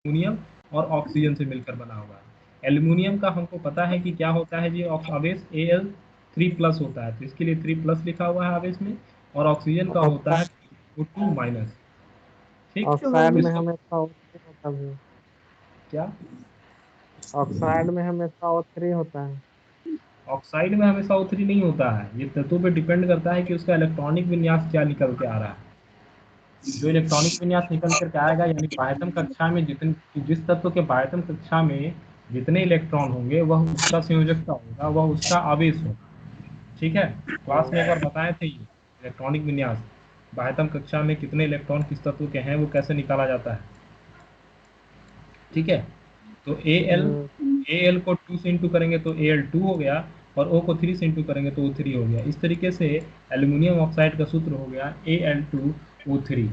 Aluminium और oxygen से मिलकर बना हुआ है। एल्यूमिनियम का हमको पता है कि क्या होता है जी, आवेश Al3+ होता है, तो इसके लिए 3+ लिखा हुआ है आवेश में, और ऑक्सीजन का होता है O2-। ठीक, ऑक्साइड तो में इसको हमेशा O3 होता है। क्या, ऑक्साइड में हमेशा O3 होता है। ऑक्साइड में हमेशा O3 नहीं होता है, ये तत्वों पे डिपेंड करता है कि उसका इलेक्ट्रॉनिक विन्यास क्या निकल के आ रहा है। जो इलेक्ट्रॉनिक विन्यास निकल करके आएगा, यानी बाह्यतम कक्षा में जितने, जिस तत्व के बाह्यतम कक्षा में जितने इलेक्ट्रॉन होंगे वह उसका संयोजकता होगा, वह उसका आवेश होगा। ठीक है, क्लास में एक बार बताए थे ये इलेक्ट्रॉनिक विन्यास, बाह्यतम कक्षा में कितने इलेक्ट्रॉन किस तत्व के हैं वो कैसे निकाला जाता है। ठीक है, तो ए एल को 2 से इंटू करेंगे तो Al2 हो गया, और O को 3 से इंटू करेंगे तो O3 हो गया। इस तरीके से एल्यूमिनियम ऑक्साइड का सूत्र हो गया Al2O3।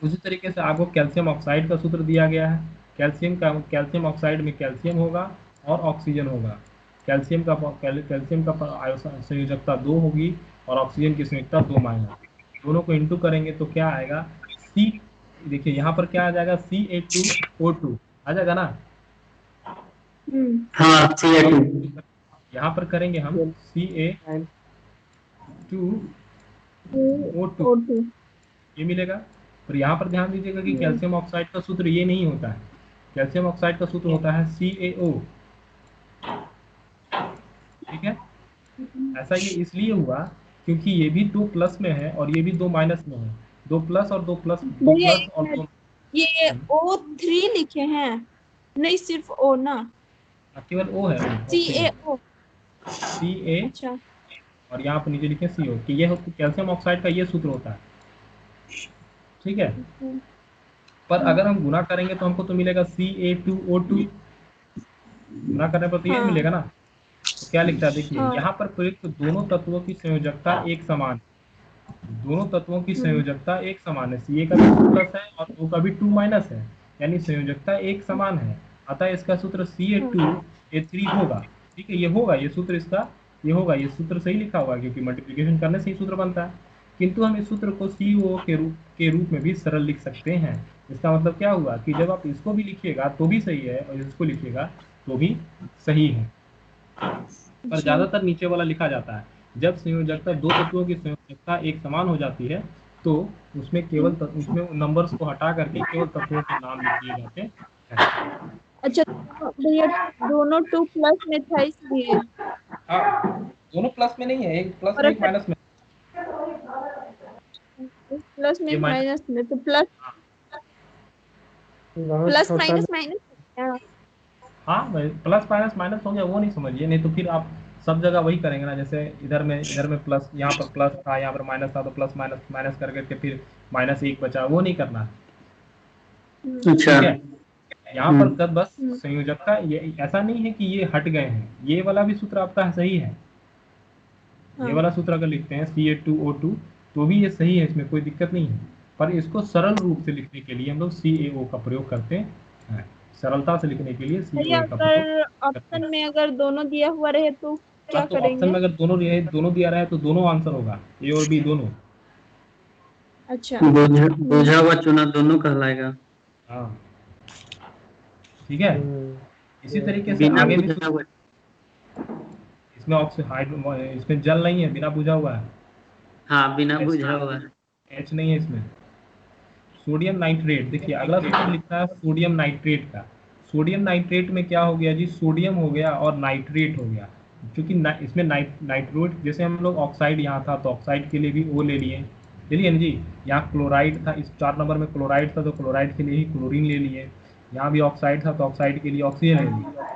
उसी तरीके से आपको कैल्शियम ऑक्साइड का सूत्र दिया गया है। कैल्शियम ऑक्साइड में कैल्शियम होगा और ऑक्सीजन होगा। कैल्शियम का संयोजकता 2 होगी और ऑक्सीजन की संयोजकता 2-। दोनों को इंटू करेंगे तो क्या आएगा, सी, देखिए यहाँ पर क्या आ जाएगा, CA2O2 आ जाएगा ना। हाँ, और Ca2। यहाँ पर करेंगे हम CA2O2, O2। ये मिलेगा। और यहाँ पर ध्यान दीजिएगा कि कैल्शियम ऑक्साइड का सूत्र ये नहीं होता है, कैल्शियम ऑक्साइड का सूत्र होता है CaO। ठीक है, ऐसा ये इसलिए हुआ क्योंकि ये भी 2 प्लस में है और ये भी 2 माइनस में है। 2 प्लस और 2 प्लस, 2 भैया प्लस एक और मिनट, 2। ये O3 लिखे हैं, नहीं सिर्फ O ना? केवल O है, ऑक्सीजन CaO। Ca, अच्छा। और यहाँ पर नीचे लिखे CO, कि ये कैल्शियम ऑक्साइड का ये सूत्र होता है। ठीक है, पर अगर हम गुना करेंगे तो हमको तो मिलेगा CA2O2, गुना करने पर तो ये हाँ मिलेगा ना। तो क्या लिखता है, देखिए हाँ। यहाँ पर प्रयुक्त दोनों तत्वों की संयोजकता एक समान है। दोनों तत्वों की संयोजकता एक समान है, Ca का भी 2+ है और O का भी 2- है, यानी संयोजकता एक समान है। अतः इसका सूत्र CA2A3 होगा। ठीक है, ये होगा, ये सूत्र इसका ये होगा, ये सूत्र सही लिखा हुआ है क्योंकि मल्टीप्लिकेशन करने से ही सूत्र बनता है। किंतु हम इस सूत्र को CO के रूप में भी सरल लिख सकते हैं। इसका मतलब क्या हुआ कि जब आप इसको भी लिखिएगा तो भी सही है और इसको लिखिएगा तो भी सही है, पर अच्छा। ज्यादातर नीचे वाला लिखा जाता है। जब संयोजकता दो तत्वों की संयोजकता एक समान हो जाती है तो उसमें उसमें नंबर्स को हटा करके केवल तत्वों के नाम लिख दिए जाते हैं। अच्छा भैया, दोनों 2+ में था इसलिए। हाँ, दोनों प्लस में नहीं है, एक प्लस और में एक अगर माइनस में। एक प्लस में ये एक माइनस, माइनस में, तो प्लस बहुत प्लस छोटा। माइनस माइनस क्या? हाँ प्लस माइनस माइनस हो गया, वो नहीं समझिए, नहीं तो फिर आप सब जगह वही करेंगे ना, जैसे इधर में प्लस, यहाँ पर प्लस था, यहाँ पर माइनस था, तो प्लस माइनस माइनस करके फिर -1 बचा, वो नहीं करना है। अच्छा। ठीक है, यहाँ पर हम्म। तब बस संयोजकता, ये ऐसा नहीं है कि ये हट गए हैं, ये वाला भी सूत्र आपका सही है। ये हाँ। वाला सूत्र अगर लिखते हैं CA2O2 तो भी ये सही है, इसमें कोई दिक्कत नहीं है। पर इसको सरल रूप से लिखने के लिए हम लोग CaO का प्रयोग करते हैं, सरलता से लिखने के लिए भैया CaO का प्रयोग अगर करते हैं। ऑप्शन में अगर दोनों दिया हुआ रहे तो हाँ, क्या तो ऑप्शन करेंगे? में अगर दोनों दिया रहा है तो दोनों आंसर होगा, A और B दोनों। अच्छा। बुझा हुआ चुना दोनों कहलाएगा। हाँ, ठीक है, इसी तरीके से बिना आगे भी बुझा हुआ। इसमें इसमें जल नहीं है, बिना बुझा हुआ है। हाँ, बिना H बुझा हुआ। H नहीं है इसमें। सोडियम नाइट्रेट, देखिए अगला सूत्र लिखता है सोडियम नाइट्रेट का। सोडियम नाइट्रेट में क्या हो गया जी, सोडियम हो गया और नाइट्रेट हो गया। क्योंकि इसमें नाइट्रोट, जैसे हम लोग ऑक्साइड यहाँ था तो ऑक्साइड के लिए भी O ले लिए, ले लिए ना जी। यहाँ क्लोराइड था, इस 4 नंबर में क्लोराइड था तो क्लोराइड के लिए ही क्लोरीन ले लिए। यहाँ भी ऑक्साइड था तो ऑक्साइड के लिए ऑक्सीजन ले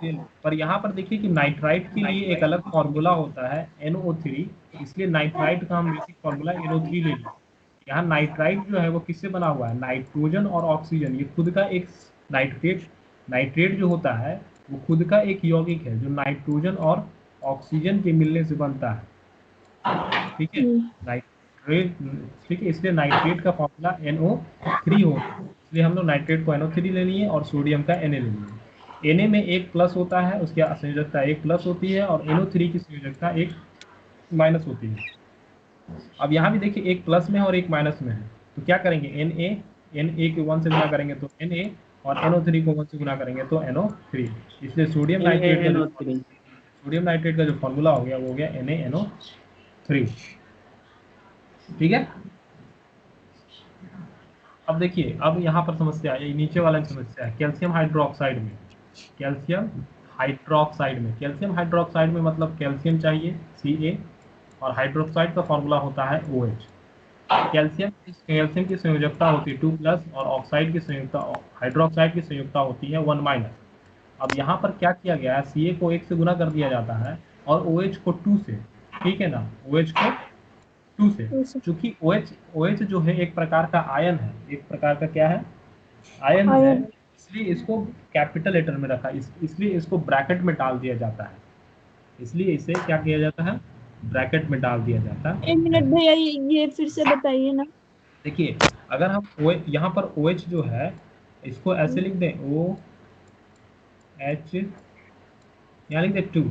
लिए। पर यहाँ पर देखिए कि नाइट्राइट के लिए एक अलग फॉर्मूला होता है NO3, इसलिए नाइट्राइट का हम बेसिक फॉर्मूला NO3 ले लिए। यहाँ नाइट्राइट जो है वो किससे बना हुआ है, नाइट्रोजन और ऑक्सीजन, ये खुद का एक नाइट्रेट नाइट्रेट जो होता है वो खुद का एक यौगिक है जो नाइट्रोजन और ऑक्सीजन के मिलने से बनता है। ठीक है, नाइट्रेट, ठीक है, इसलिए नाइट्रेट का फॉर्मूला NO3 होता है, इसलिए हम लोग नाइट्रेट को NO3 ले लिए और सोडियम का Na ले लिए। Na में एक प्लस होता है, उसकी संयोजकता एक प्लस होती है, और NO3 की संयोजकता एक माइनस होती है। अब यहाँ भी देखिए एक प्लस में है और एक माइनस में है, तो क्या करेंगे, Na Na को 1 से गुना करेंगे तो Na, और NO3 को 1 से गुना करेंगे तो NO3। इसलिए सोडियम नाइट्रेट का जो फॉर्मूला हो गया वो हो गया NaNO3। ठीक है। अब देखिए, अब यहाँ पर समस्या है, नीचे वाला समस्या है कैल्शियम हाइड्रोक्साइड में। कैल्शियम हाइड्रोक्साइड में मतलब कैल्शियम चाहिए Ca, और हाइड्रोक्साइड का फॉर्मूला होता है OH। कैल्शियम की संयोजकता होती है 2+, और ऑक्साइड की संयोजकता, हाइड्रोक्साइड की संयोजकता होती है 1-। अब यहाँ पर क्या किया गया है, Ca को 1 से गुना कर दिया जाता है और OH को 2 से। ठीक है ना, OH को 2 से। चूंकि OH जो है एक प्रकार का आयन है, एक प्रकार का क्या है, आयन है, इसलिए इसको कैपिटल लेटर में रखा, इसलिए इसको ब्रैकेट में डाल दिया जाता है। इसलिए इसे क्या किया जाता है, ब्रैकेट में डाल दिया जाता है। 1 मिनट भैया, ये फिर से बताइए ना। देखिए, अगर हम यहाँ पर OH जो है इसको ऐसे लिख दें, OH, यहाँ लिख दें 2,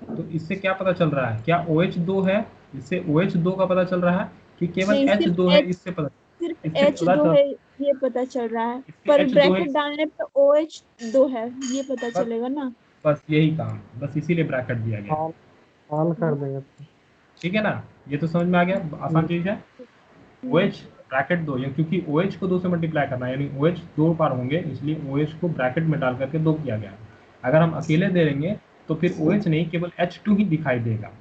तो इससे क्या पता चल रहा है, क्या OH 2 है, इससे OH 2 का पता चल रहा है कि केवल नहीं, H 2 है, इससे पता, सिर्फ इससे H2 पता है ये पता चल रहा है, इससे पर H2 ब्रैकेट है, डालने पे OH2 है ये पता बस चलेगा ना। बस यही काम, बस इसीलिए ब्रैकेट दिया गया। ऑन कर देंगे तो। ठीक है ना, ये तो समझ में आ गया, आसान चीज है। OH ब्रैकेट 2, क्योंकि OH को 2 से मल्टीप्लाई करना है, यानी OH 2 बार होंगे, इसलिए OH को ब्रैकेट में डाल करके 2 किया गया। अगर हम अकेले दे देंगे तो फिर OH नहीं, केवल H2 ही दिखाई देगा,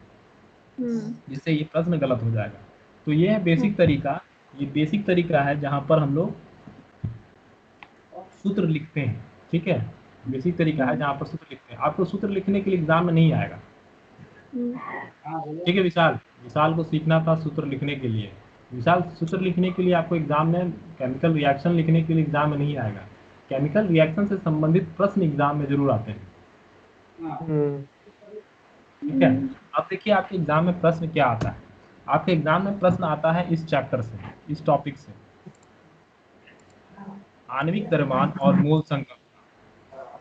जिससे ये प्रश्न गलत हो जाएगा। तो ये है बेसिक तरीका, ये बेसिक तरीका है जहां पर हम लोग सूत्र लिखते हैं। ठीक है, बेसिक तरीका है जहां पर सूत्र लिखते हैं। आपको सूत्र लिखने के लिए एग्जाम में नहीं आएगा। ठीक है, विशाल को सीखना था सूत्र लिखने के लिए। विशाल, सूत्र लिखने के लिए आपको एग्जाम में, केमिकल रिएक्शन लिखने के लिए एग्जाम में नहीं आएगा। केमिकल रिएक्शन से संबंधित प्रश्न एग्जाम में जरूर आते हैं। ठीक है। अब देखिए आपके एग्जाम में प्रश्न क्या आता है। आपके एग्जाम में प्रश्न आता है इस चैप्टर से, इस टॉपिक से, आणविक द्रव्यमान और मोल संगम।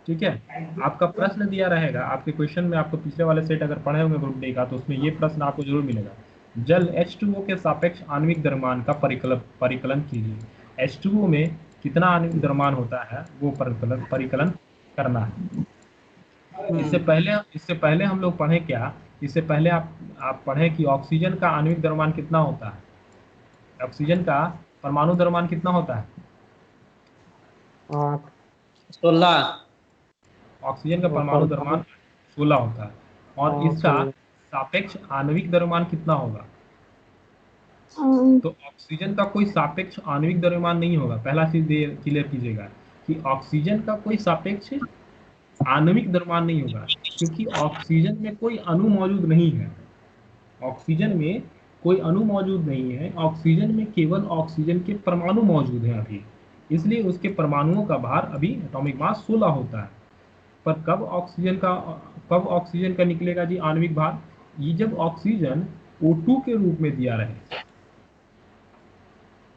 ठीक है, आपका प्रश्न दिया रहेगा आपके क्वेश्चन में। आपको पिछले वाले सेट अगर पढ़े होंगे ग्रुप डी का, तो उसमें ये प्रश्न आपको जरूर मिलेगा। जल H2O के सापेक्ष आणविक द्रव्यमान का परिकलन कीजिए। H2O में कितना आणविक द्रव्यमान होता है वो परिकलन करना है। इससे पहले हम लोग पढ़े क्या, इससे पहले आप पढ़े कि ऑक्सीजन का आणविक द्रव्यमान कितना होता है, ऑक्सीजन का परमाणु द्रव्यमान कितना होता है, 16। ऑक्सीजन का परमाणु द्रव्यमान 16 होता है। और इसका सापेक्ष आणविक द्रव्यमान कितना होगा, तो ऑक्सीजन का कोई सापेक्ष आणविक द्रव्यमान नहीं होगा। पहला चीज क्लियर कीजिएगा कि ऑक्सीजन का कोई सापेक्ष आणविक द्रव्यमान नहीं होगा, क्योंकि ऑक्सीजन में कोई अणु मौजूद नहीं है। ऑक्सीजन में कोई अणु मौजूद नहीं है, ऑक्सीजन में केवल ऑक्सीजन के परमाणु मौजूद हैं अभी, इसलिए उसके परमाणुओं का भार अभी एटॉमिक मास 16 होता है। पर कब ऑक्सीजन का निकलेगा जी आणविक भार, ये जब ऑक्सीजन O2 के रूप में दिया रहे,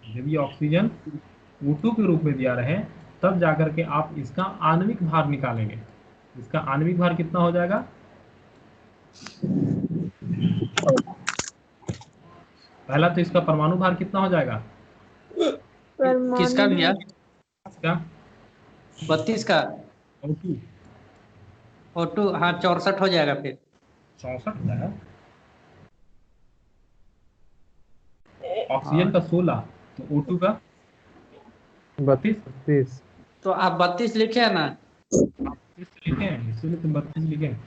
जब ये ऑक्सीजन O2 के रूप में दिया रहे, तब जाकर के आप इसका आणविक भार निकालेंगे। इसका आणविक भार कितना हो जाएगा, पहला तो इसका परमाणु भार कितना हो जाएगा, किसका भैया, इसका 32 का O2, O2, हाँ 64 हो जाएगा फिर। 64 होता है, ऑक्सीजन का 16, तो O2 का 32। तो आप 32 लिखे है ना, 32 लिखे हैं, इसलिए तो 32 लिखे हैं।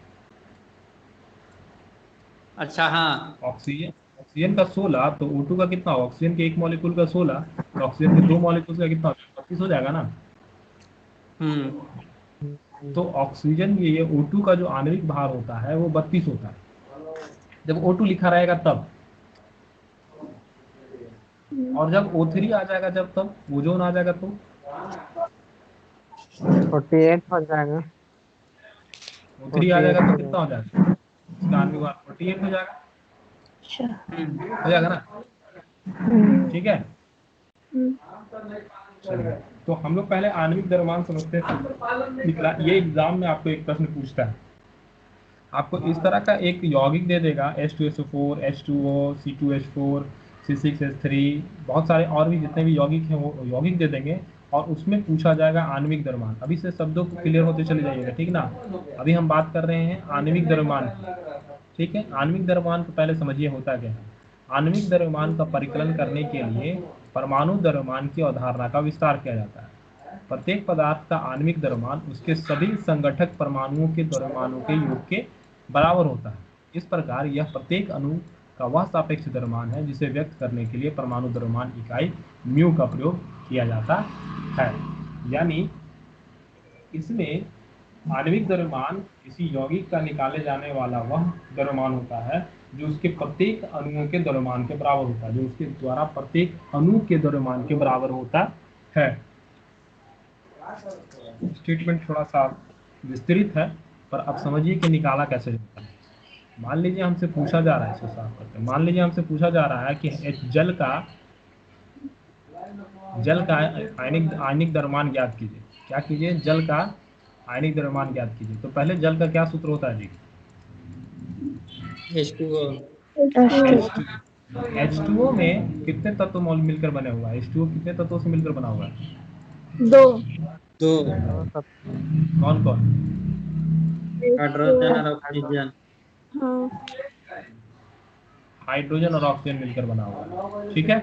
अच्छा हाँ, ऑक्सीजन का 16, तो O2 का कितना, ऑक्सीजन के एक मॉलिक्यूल का 16, तो ऑक्सीजन के 2 मॉलिक्यूल का कितना, 32 हो जाएगा ना। तो ऑक्सीजन ये O2 का जो आणविक भार होता है वो 32 होता है, जब O2 लिखा रहेगा तब। और जब O3 आ जाएगा, जब तब ओजोन आ जाएगा तो 48 हो जाएगा। O3 आ जाएगा तो कितना हो जाएगा, इसका आणविक भार 48 हो जाएगा, हो जाएगा ना। ठीक है, चलिए तो हम लोग पहले आणविक द्रव्यमान समझते हैं। निकला ये एग्जाम में आपको एक प्रश्न पूछता है, आपको इस तरह का एक यौगिक दे देगा H2SO4, H2O, C2H4, C6H3, बहुत सारे और भी जितने भी यौगिक हैं वो यौगिक दे देंगे और उसमें पूछा जाएगा आणविक द्रव्यमान। अभी से शब्दों को क्लियर होते चले जाइएगा, ठीक ना। अभी हम बात कर रहे हैं आणविक द्रव्यमान की, ठीक है। आणविक द्रव्यमान को पहले समझिए होता क्या है। आणविक द्रव्यमान का परिकलन करने के लिए परमाणु द्रव्यमान की अवधारणा का विस्तार किया जाता है। प्रत्येक पदार्थ का आणविक द्रव्यमान उसके सभी संगठक परमाणुओं के द्रव्यमानों के योग के बराबर होता है। इस प्रकार यह प्रत्येक अणु का वह सापेक्ष द्रव्यमान है जिसे व्यक्त करने के लिए परमाणु द्रव्यमान इकाई म्यू का प्रयोग किया जाता है। यानी इसमें आणविक द्रव्यमान किसी यौगिक का निकाले जाने वाला वह द्रव्यमान होता है जो उसके प्रत्येक अणुओं के द्रव्यमान के बराबर होता है, जो उसके द्वारा प्रत्येक अणु के द्रव्यमान के बराबर होता है। स्टेटमेंट थोड़ा सा विस्तृत है, पर अब समझिए कि निकाला कैसे जाता है। मान लीजिए हमसे पूछा जा रहा है, इसको साफ करते हैं। मान लीजिए हमसे पूछा जा रहा है कि जल का आयनिक द्रव्यमान ज्ञात कीजिए। क्या कीजिए? जल का आयनिक द्रव्यमान ज्ञात कीजिए। तो पहले जल का क्या सूत्र होता है जी? H2O। H2O में कितने तत्व मौल मिलकर बने हुआ है? H2O कितने तत्वों से मिलकर बना हुआ है? 2। 2। कौन कौन? हाइड्रोजन और ऑक्सीजन। हाँ। हाइड्रोजन और ऑक्सीजन मिलकर बना हुआ है, ठीक है।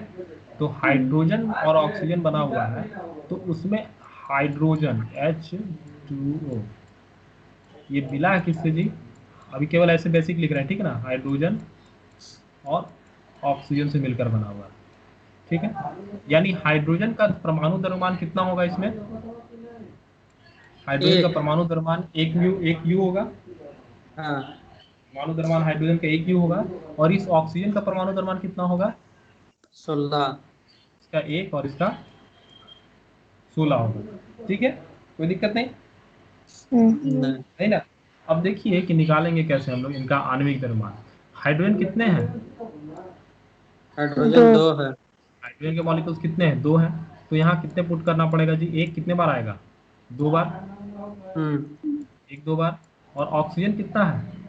तो हाइड्रोजन और ऑक्सीजन बना हुआ है, तो उसमें हाइड्रोजन H2O ये मिला है किससे जी? अभी केवल ऐसे बेसिक लिख रहे हैं, ठीक है ना। हाइड्रोजन और ऑक्सीजन से मिलकर बना हुआ है, ठीक है। यानी हाइड्रोजन का परमाणु द्रव्यमान कितना होगा इसमें? हाइड्रोजन का परमाणु द्रव्यमान एक यू होगा। हाँ। परमाणु द्रव्यमान हाइड्रोजन का 1 यू होगा। और इस ऑक्सीजन का परमाणु द्रव्यमान कितना होगा? 16। इसका 1 और इसका 16 होगा, ठीक है। कोई दिक्कत नहीं है ना। अब देखिए कि निकालेंगे कैसे हम लोग इनका आणविक द्रव्यमान। हाइड्रोजन कितने हैं? हाइड्रोजन 2 है। हाइड्रोजन के मॉलिक्यूल्स कितने हैं? 2 हैं। तो यहाँ कितने पुट करना पड़ेगा जी? 1 कितने बार आएगा? 2 बार। 1 2 बार। और ऑक्सीजन कितना है?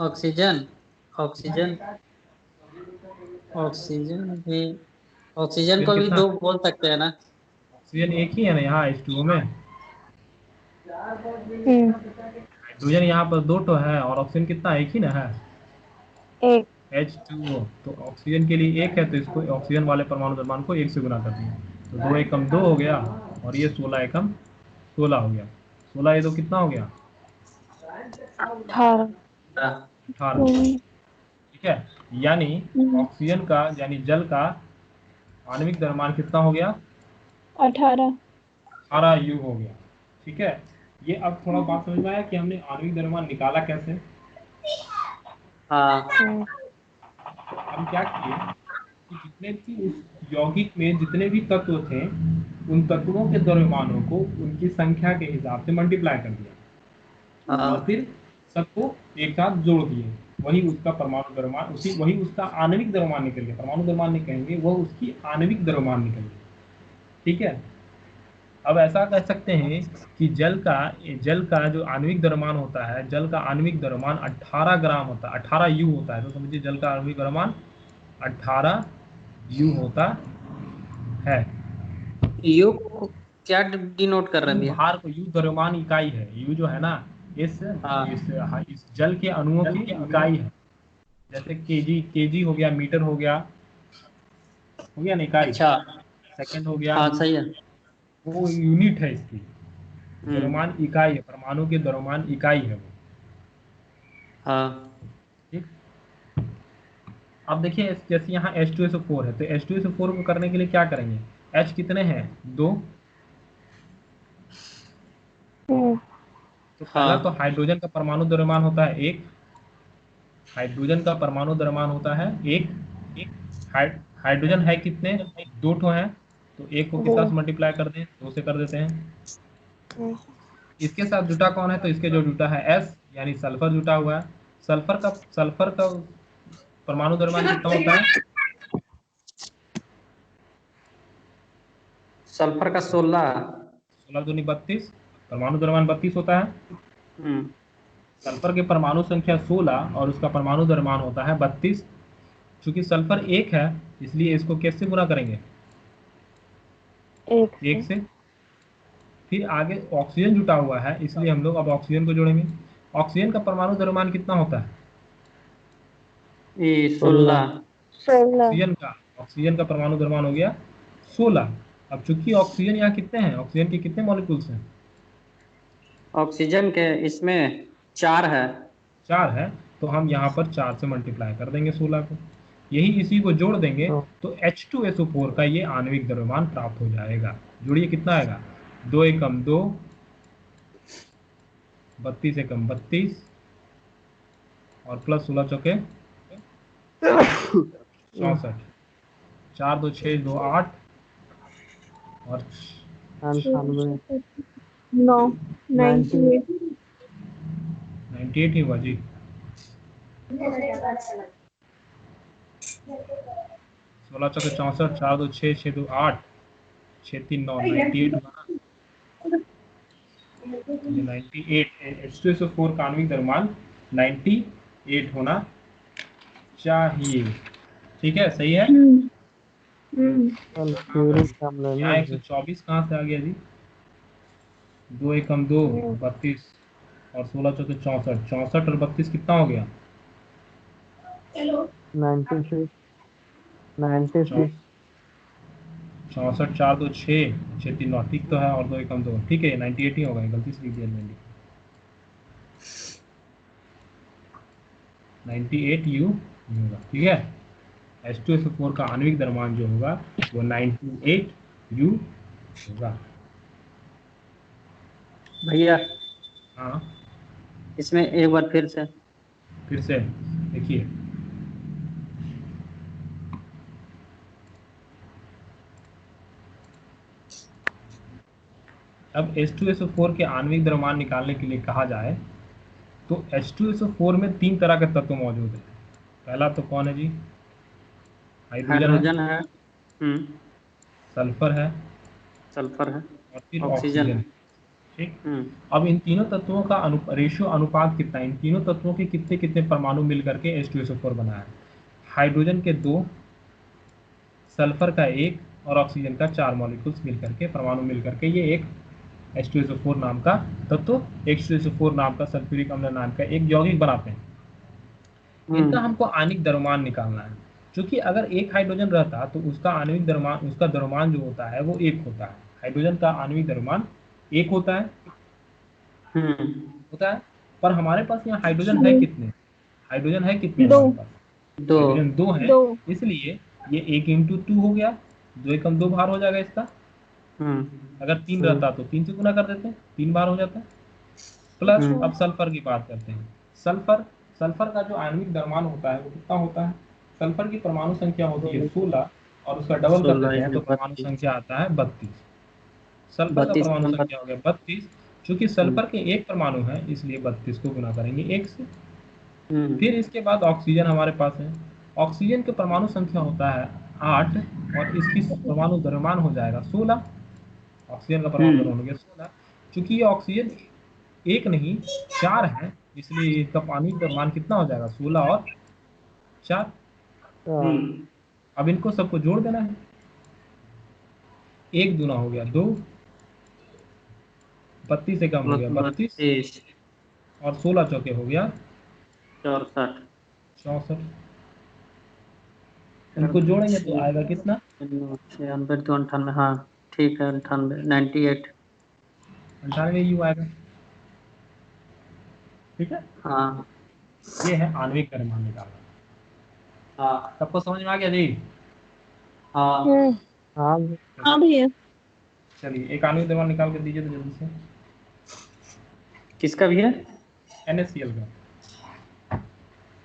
ऑक्सीजन ऑक्सीजन ऑक्सीजन भी ऑक्सीजन को भी कितना? 2 बोल सकते हैं ना। ऑक्सीजन एक ही है ना यहाँ H2O में। हाइड्रोजन यहाँ पर 2 तो है और ऑक्सीजन कितना? एक ही ना है, एक। H2O। तो ऑक्सीजन के लिए 1 है, तो इसको ऑक्सीजन वाले परमाणु द्रव्यमान को 1 से गुना कर दिए, तो 2 एकम 2 हो गया और ये 16 एकम 16 हो गया। 16 ये 2 कितना हो गया? 18। 18, ठीक है। यानी ऑक्सीजन का यानी जल का आणविक द्रव्यमान कितना हो गया? 18 यू हो गया, ठीक है। ये अब थोड़ा बात समझ में आया कि हमने आणविक द्रव्यमान निकाला कैसे। हाँ। हम क्या किए कि जितने भी उस यौगिक में जितने भी तत्व थे, उन तत्वों के द्रव्यमानों को उनकी संख्या के हिसाब से मल्टीप्लाई कर दिया और फिर सबको एक साथ जोड़ दिए। वही उसका परमाणु द्रव्यमान, वही उसका आणविक द्रव्यमान निकल गया। परमाणु द्रव्यमान नहीं कहेंगे, वह उसकी आणविक द्रव्यमान निकल गया, ठीक है। अब ऐसा कह सकते हैं कि जल का जो आणविक द्रव्यमान होता है, जल का आणविक द्रव्यमान 18 ग्राम होता है, 18 यू होता है। तो समझिए जल का आणविक द्रव्यमान 18 यू होता है। यू को क्या डिनोट कर रहे हैं? भार को यू द्रव्यमान इकाई है। यू जो है ना इस जल के अणुओं की इकाई है। जैसे केजी हो गया, मीटर हो गया ना इकाई। अच्छा। सेकंड हो गया। हाँ सही है। वो यूनिट है इसकी, द्रव्यमान इकाई है, परमाणु के द्रव्यमान इकाई है वो। हाँ। ठीक। अब देखिए जैसे यहाँ H2SO4 है, तो H2SO4 को करने के लिए क्या करेंगे? H कितने हैं? 2। तो पहला तो हाइड्रोजन का परमाणु द्रव्यमान होता है 1। हाइड्रोजन का परमाणु द्रव्यमान होता है 1। हाइड्रोजन है कितने? 2 ठो है, तो 1 को कितना से मल्टीप्लाई कर दें? 2 से कर देते हैं। इसके साथ जुटा कौन है? तो इसके जो जुटा है S, यानी सल्फर जुटा हुआ है। सल्फर का परमाणु द्रव्यमान कितना होता है? सल्फर का 16। 16 दूनी 32, परमाणु द्रव्यमान 32 होता है। सल्फर के परमाणु संख्या 16 और उसका परमाणु द्रव्यमान होता है 32, चूंकि सल्फर एक है इसलिए इसको कैसे गुना करेंगे, एक से। फिर आगे ऑक्सीजन जुटा हुआ है इसलिए हम लोग अब ऑक्सीजन को जोड़ेंगे। ऑक्सीजन का परमाणु द्रव्यमान कितना होता है, ये 16। 16। ऑक्सीजन का परमाणु द्रव्यमान हो गया 16। अब चूंकि ऑक्सीजन यहाँ कितने हैं, ऑक्सीजन के कितने मॉलिक्यूल्स हैं, ऑक्सीजन के इसमें 4 है। 4 है। तो हम यहाँ पर 4 से मल्टीप्लाई कर देंगे 16 को, यही इसी को जोड़ देंगे तो तो H2SO4 का ये आणविक द्रव्यमान प्राप्त हो जाएगा। जोड़िए कितना आएगा, 2 एकम 2, 32 एकम 32 और प्लस 16 चौके 64, 4 2 6 2 8 और 98 9 90 98। 98 ही हुआ जी। 16 चौके 64, 4 2 6 6 2 8 6 3 9 98 हुआ ना। ये 98 H2SO4 का आणविक द्रव्यमान 98 होना चाहिए। ठीक है, सही है। सल्फ्यूरिक अम्ल यहाँ में 124 कहाँ से आ गया जी, 2 एकम 2 32 और 16 चौके 64, 64 और 32 कितना हो गया, 96 96 64 4 2 6 6 3 9 ठीक तो है, और 2 एकम 2 ठीक है, 98 ही होगा, गलती से लिख दिया मैंने, 98 यू होगा। ठीक है, H2SO4 का आणविक द्रव्यमान जो होगा वो 98 यू होगा। भैया हाँ, इसमें एक बार फिर से देखिए, अब H2SO4 के आणविक द्रव्यमान निकालने के लिए कहा जाए तो H2SO4 में 3 तरह के तत्व मौजूद हैं। पहला तो कौन है जी, हाइड्रोजन है, हाइड्रोजन है। सल्फर है सल्फर है। और फिर ऑक्सीजन ऑक्सीजन है। है। ठीक, अब इन तीनों तत्वों का रेशियो अनुपात कितना है, इन तीनों तत्वों के कितने कितने परमाणु मिल करके H2SO4 बना है, हाइड्रोजन के 2, सल्फर का 1 और ऑक्सीजन का 4 मॉलिक्यूल्स मिल करके, परमाणु मिल करके ये एक H2SO4 नाम का तत्व, H2SO4 नाम का सल्फ्यूरिक अम्ल नाम का एक यौगिक बनाते हैं। इनका हमको आणविक द्रव्यमान निकालना है। क्योंकि अगर एक हाइड्रोजन रहता तो उसका आणविक द्रव्यमान, उसका द्रव्यमान जो होता है वो 1 होता है। हाइड्रोजन का आणविक द्रव्यमान 1 होता है, पर हमारे पास यहाँ हाइड्रोजन है कितने, हाइड्रोजन है कितने 2 हमारे पास, 2। हाइड्रोजन 2 है। 2। इसलिए ये 1 इंटू 2 हो गया, 2 एकम 2 बार हो जाएगा इसका। अगर 3 रहता तो 3 से गुना कर देते हैं, 3 बार हो जाता है। प्लस अब सल्फर की बात करते हैं। सल्फर, सल्फर का जो आणविक द्रव्यमान होता है वो कितना होता है, सल्फर की परमाणु संख्या होती है 16 और उसका डबल कर देते हैं तो परमाणु संख्या आता है 32। सल्फर का 32 परमाणु नंबर। संख्या हो गया 32। चूंकि सल्फर के एक परमाणु है इसलिए 32 को गुना करेंगे 1 से। फिर इसके बाद ऑक्सीजन हमारे पास है, ऑक्सीजन के परमाणु संख्या होता है 8 और इसकी परमाणु द्रव्यमान हो जाएगा 16। ऑक्सीजन का परमाणु द्रव्यमान हो गया 16। चूंकि ये ऑक्सीजन एक नहीं 4 है इसलिए इसका पानी द्रव्यमान कितना हो जाएगा, 16 और 4। अब इनको सबको जोड़ देना है, 1 दूना हो गया 2, 32 से कम हो गया 32 32 और 16 चौके हो गया 64 64। इनको जोड़ेंगे तो आएगा कितना, 96 तो 98। हाँ ठीक है, 98 98। 98 यू आएगा। ठीक है, हाँ ये है आणविक द्रव्यमान निकालना। हाँ सबको समझ में आ गया जी। हाँ। हाँ हाँ भैया। चलिए एक आणविक द्रव्यमान निकाल के दीजिए तो जल्दी से, किसका भी है? NaCl का,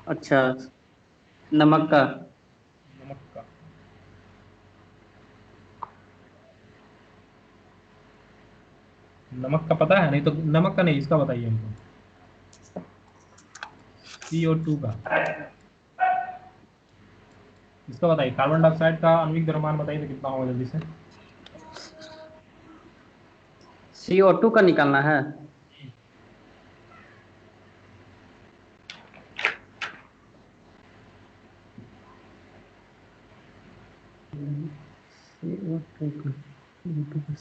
अच्छा, नमक का। नमक का। नमक का पता है, नहीं तो नमक का नहीं, इसका बताइए हमको, CO2 का। इसका बताइए, कार्बन डाइऑक्साइड का आणविक द्रव्यमान बताइए तो कितना होगा जल्दी से। CO2 का निकालना है। और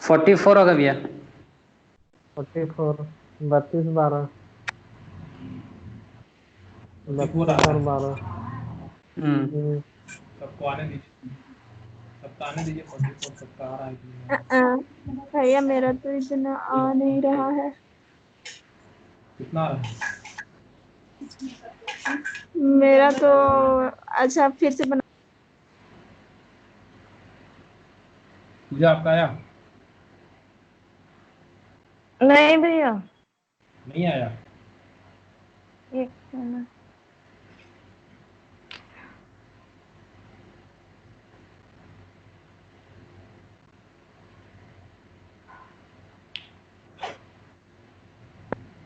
44 होगा भैया। 44 32 12 44 आ 32 रहा और है। 12 सबको आने दीजिए, सबका आने दीजिए। 44 सबका आ रहा है कि नहीं आ रहा है? भैया मेरा तो इतना आ नहीं रहा है। कितना आ रहा है? मेरा तो अच्छा फिर से बना। पूजा आपका आया? नहीं भैया, नहीं आया? एक मिनट।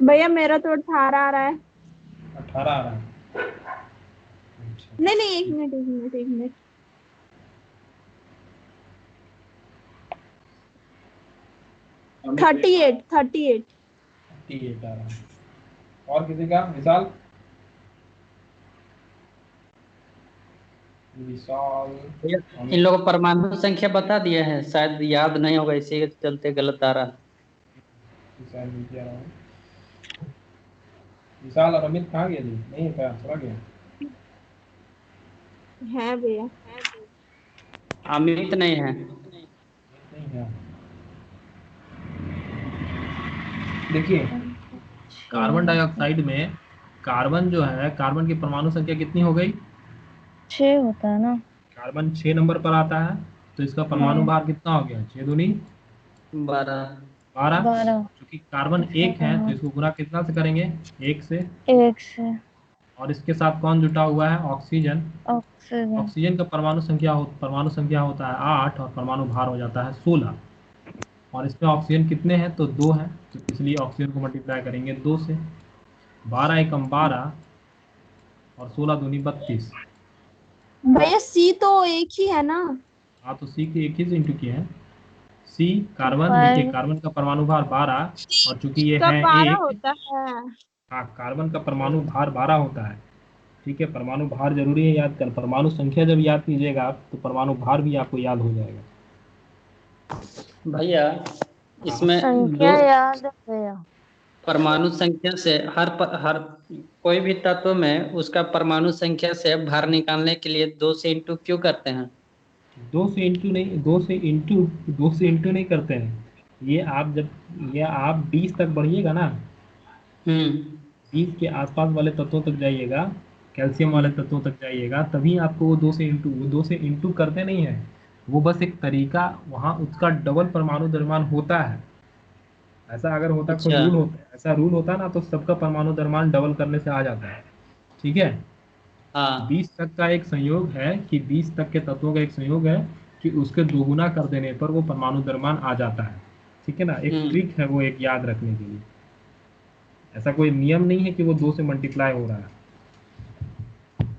भैया मेरा तो 18 आ रहा है। 18 आ रहा है। अच्छा, नहीं नहीं, एक मिनट एक मिनट एक मिनट। 38 38। 38 आ रहा है। और किसी का? विशाल? विशाल, भैया इन लोगों को परमाणु संख्या बता दिए हैं, शायद याद नहीं होगा, इसी के चलते गलत आ रहा है। विशाल नीचे आ रहा है। विशाल और अमित कहाँ गए थे? नहीं है क्या? चला गया? है भैया। अमित नहीं है। नहीं है। देखिए, कार्बन डाइऑक्साइड में कार्बन जो है, कार्बन की परमाणु संख्या कितनी हो गई? 6 होता है ना। कार्बन 6 नंबर पर आता है, तो इसका परमाणु हाँ, भार कितना हो गया? 6 दूनी 12। 12। 12। क्योंकि कार्बन इसका 1 है तो परमाणु इसको गुना कितना से करेंगे? 1 से। 1 से। और इसके साथ कौन जुटा हुआ है? ऑक्सीजन। ऑक्सीजन। ऑक्सीजन का परमाणु संख्या होता है 8 और परमाणु भार हो जाता है 16। और इसमें ऑक्सीजन कितने हैं? तो 2 हैं, तो इसलिए ऑक्सीजन को मल्टीप्लाई करेंगे 2 से। 12 एकम 12 और 16 दूनी 32। भैया सी तो एक ही है ना। हाँ, तो सी के एक ही से इंटू किए हैं। सी तो कार्बन, देखिए 5। कार्बन का परमाणु भार 12 और चूंकि ये कब है 12 एक। होता है? हाँ, कार्बन का परमाणु भार 12 होता है। ठीक है, परमाणु भार जरूरी है याद कर। परमाणु संख्या जब याद कीजिएगा आप तो परमाणु भार भी आपको याद हो जाएगा। भैया हाँ, इसमें संख्या दो याद है भैया। परमाणु संख्या से हर कोई भी तत्व में उसका परमाणु संख्या से भार निकालने के लिए 2 से इंटू क्यों करते हैं? 2 से इंटू नहीं, 2 से इंटू नहीं करते हैं। ये आप 20 तक बढ़िएगा ना, हम्म 20 के आसपास वाले तत्वों तक जाइएगा, कैल्शियम वाले हम्म। तत्वों तक जाइएगा, तभी आपको वो 2 से इंटू करते नहीं है। वो बस एक तरीका, वहाँ उसका डबल परमाणु द्रव्यमान होता है। ऐसा अगर होता, कोई अच्छा। रूल होता, ऐसा रूल होता ना तो सबका परमाणु द्रव्यमान डबल करने से आ जाता है। ठीक है। हाँ। 20 तक का एक संयोग है कि 20 तक के तत्वों का एक संयोग है कि उसके दोगुना कर देने पर वो परमाणु द्रव्यमान आ जाता है। ठीक है ना, एक हम्म ट्रिक है वो, एक याद रखने के लिए। ऐसा कोई नियम नहीं है कि वो 2 से मल्टीप्लाई हो रहा है।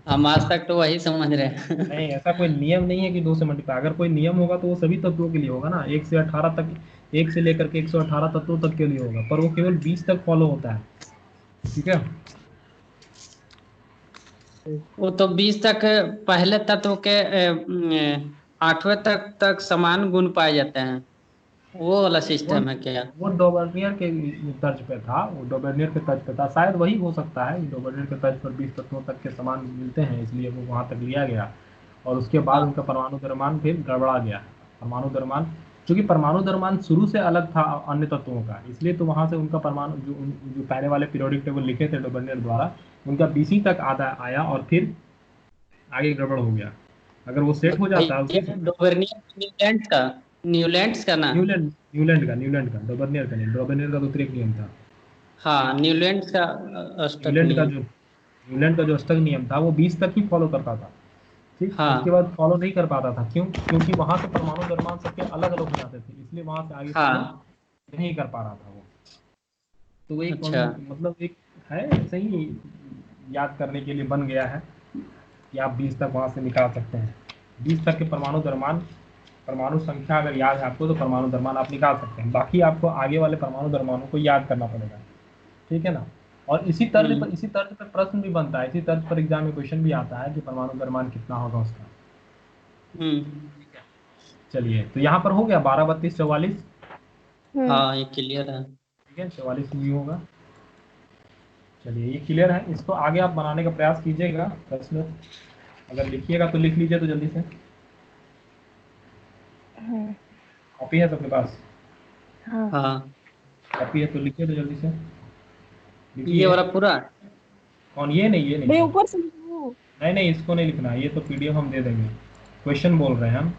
हम आज तक तो वही समझ रहे हैं। नहीं, ऐसा कोई नियम नहीं है कि 2 से मल्टीप्लाई। अगर कोई नियम होगा तो वो सभी तत्वों के लिए होगा ना, 1 से 18 तक, 1 से लेकर के 118 तत्वों तक के लिए होगा, पर वो केवल 20 तक फॉलो होता है। ठीक है। वो तो 20 तक पहले तत्व के 8वें तक समान गुण पाए जाते हैं, वो वाला वो सिस्टम है क्या? वो डोबर्नियर के तर्ज पे था, वो डोबर्नियर के तर्ज पे था, शायद वही हो सकता है। डोबर्नियर के तर्ज पर 20 तत्वों तक के समान मिलते हैं, इसलिए वो वहां तक लिया गया। और उसके बाद हाँ उनका परमाणु द्रव्यमान फिर गड़बड़ा गया। परमाणु द्रव्यमान, चूंकि परमाणु द्रव्यमान शुरू से अलग था अन्य तत्वों का, इसलिए तो वहां से उनका परमाणु जो पहले वाले पीरियोडिक टेबल लिखे थे डोबर्नियर द्वारा, उनका 20 तक आधा आया और फिर आगे गड़बड़ हो गया। अगर वो सेट हो जाता उसी भैया डोबर्नियर न्यूलैंड्स का ना। न्यूलैंड का डोबर्नियर का नहीं, डोबर्नियर का तो त्रिक नियम था। हाँ न्यूलैंड्स का अष्टक न्यूलैंड का नियम। जो न्यूलैंड का जो अष्टक नियम था वो 20 तक ही फॉलो करता था। ठीक, उसके हाँ बाद फॉलो नहीं कर पाता था। क्यों? क्योंकि वहां से परमाणु द्रव्यमान सबके अलग अलग हो जाते थे, इसलिए वहां से आगे फॉलो हाँ। नहीं कर पा रहा था वो। तो वो एक अच्छा। मतलब एक है, ऐसे ही याद करने के लिए बन गया है कि आप 20 तक वहां से निकाल सकते हैं। 20 तक के परमाणु द्रव्यमान परमाणु संख्या अगर याद है आपको तो परमाणु द्रव्यमान आप निकाल सकते हैं। बाकी आपको आगे वाले परमाणु द्रव्यमानों को याद करना पड़ेगा, ठीक है ना। और इसी तर्ज पर प्रश्न भी बनता है, इसी तर्ज पर एग्जाम में क्वेश्चन भी आता है कि परमाणु द्रव्यमान कितना होगा उसका। चलिए, तो यहाँ पर हो गया 12, 32, 44। हाँ, ये क्लियर है। ठीक है, 44 भी होगा। चलिए, ये क्लियर है। इसको आगे आप बनाने का प्रयास कीजिएगा। प्रश्न अगर लिखिएगा तो लिख लीजिए तो जल्दी से। कॉपी है सबके पास? हाँ, कॉपी है तो लिखिए तो जल्दी से ये लिखिए। वाला पूरा? कौन? ये नहीं, ये भाई नहीं, ऊपर से लिखो। नहीं, इसको नहीं लिखना है, ये तो पीडीएफ हम दे देंगे। क्वेश्चन बोल रहे हैं हम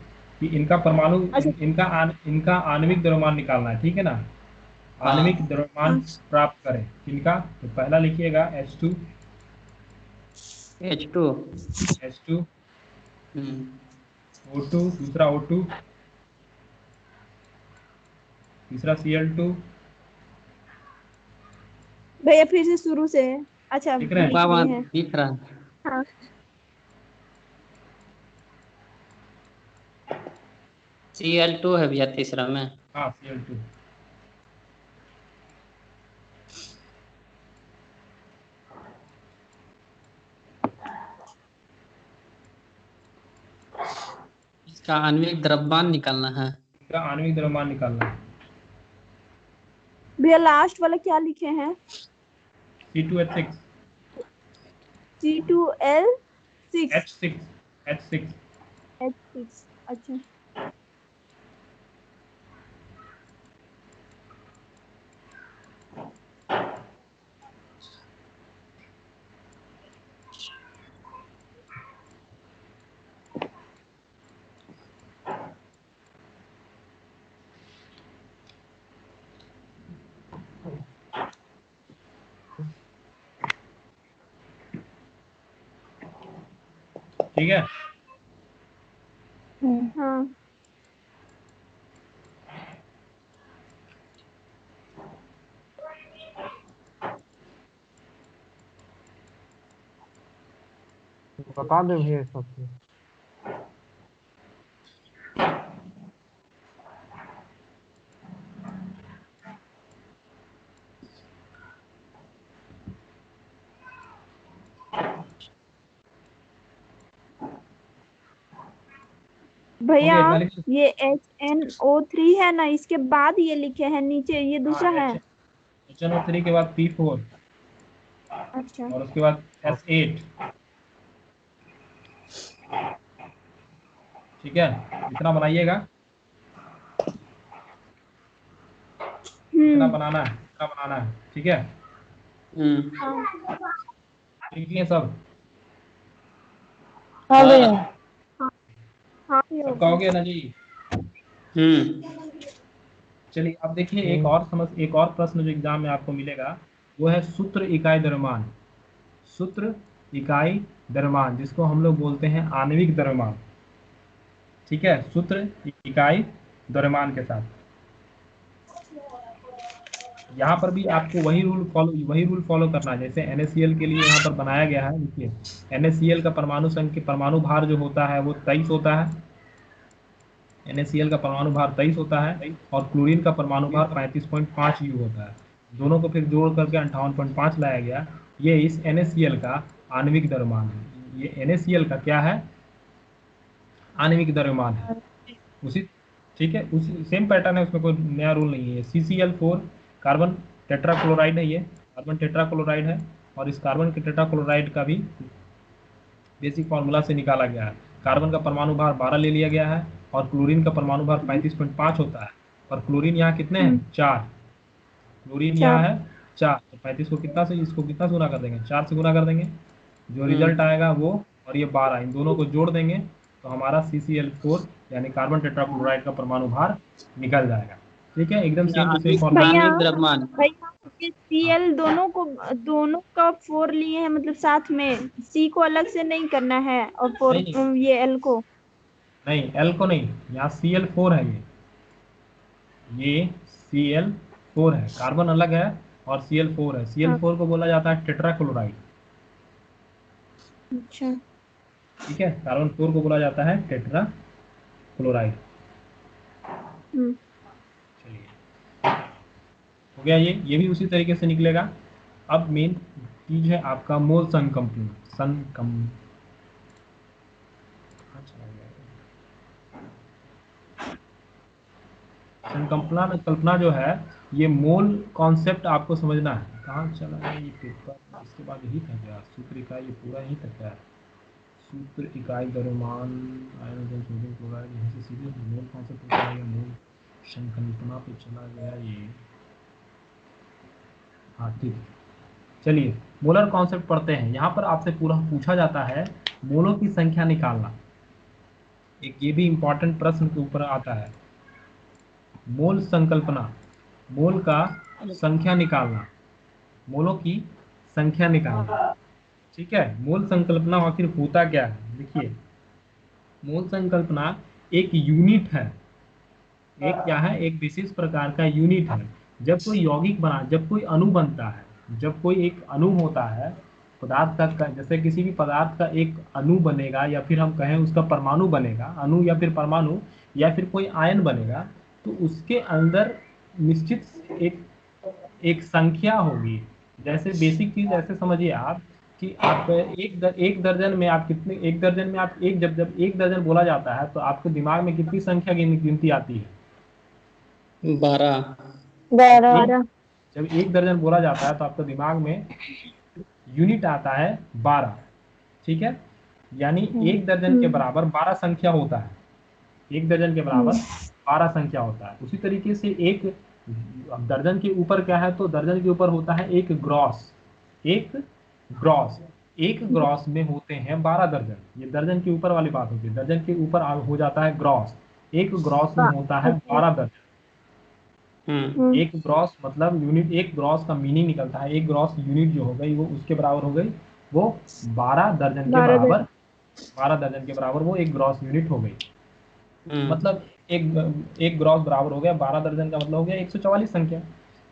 कि इनका परमाणु अच्छा। इनका आणविक द्रव्यमान निकालना है, ठीक है ना। हाँ। आणविक द्रव्यमान हाँ। प्राप्त करें किनका, तो पहला लिखिएगा H2, H2। H2, हम्म। O2, दूसरा O2, तीसरा Cl2। भैया फिर से शुरू से। अच्छा, लिख रहे हैं? लिख लिए हैं। दिख रहा है। हाँ। Cl2 है भैया तीसरा में। हाँ, Cl2। इसका आणविक द्रव्यमान निकालना है। इनका आणविक द्रव्यमान निकालना है। भैया लास्ट वाला क्या लिखे हैं? C2H6। C2L6। H6। H6। अच्छा। ठीक है। हाँ। बता दे भैया सब चीज। भैया हो गया, इतना ये HNO3 है ना, इसके बाद ये लिखे हैं नीचे, ये दूसरा है। HNO3 के बाद P4 अच्छा। और उसके बाद S8। ठीक है, इतना बनाइएगा, इतना बनाना है, इतना बनाना है। ठीक है, हम्म। ठीक है सब? हाँ भैया। हाँ सब कहोगे ना जी? हम्म। चलिए, अब देखिए एक और प्रश्न जो एग्जाम में आपको मिलेगा वो है सूत्र इकाई द्रव्यमान। सूत्र इकाई द्रव्यमान, जिसको हम लोग बोलते हैं आणविक द्रव्यमान। ठीक है, सूत्र इकाई द्रव्यमान के साथ यहाँ पर भी आपको वही रूल फॉलो करना है जैसे NaCl के लिए यहाँ पर बनाया गया है। देखिए, NaCl का परमाणु भार जो होता है वो 23 होता है। NaCl का परमाणु भार 23 होता है और क्लोरीन का परमाणु भार 35.5 U होता है। दोनों को फिर जोड़ करके 58.5 लाया गया। ये इस NaCl का आणविक द्रव्यमान है। ये NaCl का क्या है? आणविक द्रव्यमान है। उसी ठीक है, उसी सेम पैटर्न है, उसमें कोई नया रूल नहीं है। CCl4 कार्बन टेट्राक्लोराइड है, ये कार्बन टेट्राक्लोराइड है और इस कार्बन के टेट्राक्लोराइड का भी बेसिक फार्मूला से निकाला गया है। कार्बन का परमाणु भार 12 ले लिया गया है और क्लोरीन का परमाणु भार 35.5 होता है। और क्लोरीन यहाँ कितने हैं? 4। क्लोरीन यहाँ है 4, तो 35 को कितना से इसको कितना से गुना कर देंगे? 4 से गुना कर देंगे। जो रिजल्ट आएगा वो और ये 12, इन दोनों को जोड़ देंगे तो हमारा CCl4 यानी कार्बन टेट्राक्लोराइड का परमाणु भार निकल जाएगा। ठीक है, एकदम सेम टू सेम फॉर्मूला। आणविक द्रव्यमान। भैया ये Cl दोनों का 4 लिए हैं, मतलब साथ में C को अलग से नहीं करना है और 4 नहीं, ये L को। नहीं, L को नहीं, यहाँ Cl4 है। ये Cl4 है, कार्बन अलग है और Cl4 है। Cl4 को बोला जाता है टेट्राक्लोराइड। अच्छा। ठीक है, कार्बन 4 को बोला जाता है टेट्राक्लोराइड। चलिए, हो गया ये भी उसी तरीके से निकलेगा। अब मेन चीज है आपका मोल संकल्पना। संकल्पना जो है, ये मोल कॉन्सेप्ट आपको समझना है। कहाँ चला गया ये पेपर? इसके बाद यही था क्या? सूत्र इकाई ये पूरा यही था क्या? सूत्र इकाई द्रव्यमान आयनोजन सोडियम क्लोराइड, यहीं से सीधे मोल कॉन्सेप्ट पे चला गया, मोल संकल्पना पे चला गया ये। हाँ ठीक है, चलिए मोलर कॉन्सेप्ट पढ़ते हैं। यहाँ पर आपसे पूरा पूछा जाता है मोलों की संख्या निकालना। एक ये भी इंपॉर्टेंट प्रश्न के ऊपर आता है। मोल संकल्पना, मोल का संख्या निकालना, मोलों की संख्या निकालना। ठीक है, मोल संकल्पना आखिर होता क्या है? देखिए, मोल संकल्पना एक यूनिट है। एक क्या है? एक विशेष प्रकार का यूनिट है। जब कोई यौगिक बना, जब कोई अणु बनता है, जब कोई एक अणु होता है पदार्थ का, जैसे किसी भी पदार्थ का एक अणु बनेगा, या फिर हम कहें उसका परमाणु बनेगा, अणु या फिर परमाणु, या फिर कोई आयन बनेगा, तो उसके अंदर निश्चित एक संख्या होगी। जैसे बेसिक चीज ऐसे समझिए आप कि आप एक दर्जन में आप कितने, एक दर्जन में आप एक, जब एक दर्जन बोला जाता है तो आपके दिमाग में कितनी संख्या गिनती आती है? 12। 12। जब एक दर्जन बोला जाता है तो आपके दिमाग में यूनिट आता है 12। ठीक है, यानी एक दर्जन के बराबर 12 संख्या होता है। एक दर्जन के बराबर 12 संख्या होता है। उसी तरीके से एक दर्जन के ऊपर क्या है? तो दर्जन के ऊपर होता है एक ग्रॉस। एक ग्रॉस में होते हैं 12 दर्जन। ये दर्जन के ऊपर वाली बात होती है। दर्जन के ऊपर हो जाता है ग्रॉस। एक ग्रॉस में होता है 12 दर्जन। एक ग्रॉस मतलब यूनिट, एक ग्रॉस का मीनिंग निकलता है, एक ग्रॉस यूनिट जो हो गई वो उसके बराबर हो गई, वो 12 दर्जन के बराबर, 12 दर्जन के बराबर वो एक ग्रॉस यूनिट हो गई। मतलब एक ग्रॉस बराबर हो गया 12 दर्जन का, मतलब हो गया 144 संख्या।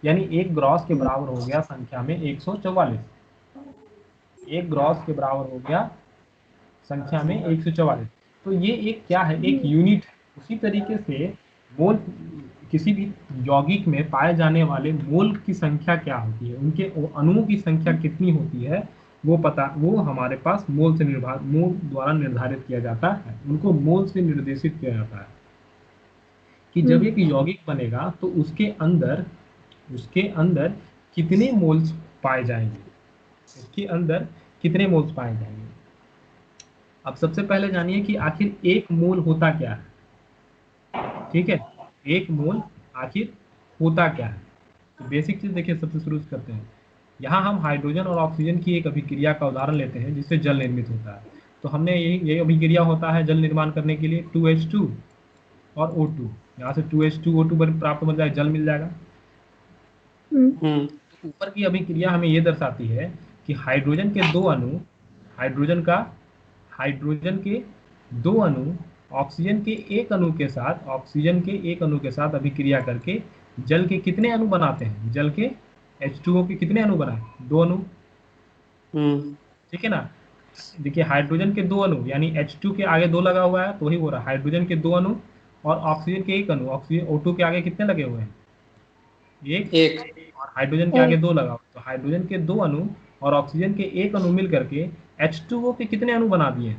यानी एक ग्रॉस के बराबर हो गया संख्या में 144। एक ग्रॉस के बराबर हो गया संख्या में 144। तो ये एक क्या है? एक यूनिट है। उसी तरीके से मोल, किसी भी यौगिक में पाए जाने वाले मोल की संख्या क्या होती है, उनके अणुओं की संख्या कितनी होती है, वो हमारे पास मोल द्वारा निर्धारित किया जाता है। उनको मोल से निर्देशित किया जाता है कि जब एक यौगिक बनेगा तो उसके अंदर कितने मोल्स पाए जाएंगे, उसके अंदर कितने मोल्स पाए जाएंगे। अब सबसे पहले जानिए कि आखिर एक मोल होता क्या है। ठीक है, एक मोल आखिर होता क्या है? तो बेसिक चीज देखिए, सबसे शुरू करते हैं। यहाँ हम हाइड्रोजन और ऑक्सीजन की एक अभिक्रिया का उदाहरण लेते हैं जिससे जल निर्मित होता है। तो हमने यही अभिक्रिया होता है जल निर्माण करने के लिए, 2H2 और O2। यहाँ से 2H2 O2 प्राप्त हो जाए, जल मिल जाएगा। तो ऊपर की अभिक्रिया हमें ये दर्शाती है कि हाइड्रोजन के दो अणु ऑक्सीजन के एक अणु के साथ अभिक्रिया करके जल के कितने अणु बनाते हैं? जल के H2O के कितने अणु बनाए? 2 अणु। ठीक है ना। देखिए, हाइड्रोजन के 2 अणु यानी H2 के आगे 2 लगा हुआ है, तो वही हो रहा है हाइड्रोजन के 2 अणु और ऑक्सीजन के 1 अणु। ऑक्सीजन O2 के आगे कितने लगे हुए हैं? एक। और हाइड्रोजन के आगे 2 लगा हुआ, तो हाइड्रोजन के 2 अणु और ऑक्सीजन के 1 अणु मिल करके H2O के कितने अणु बना दिए?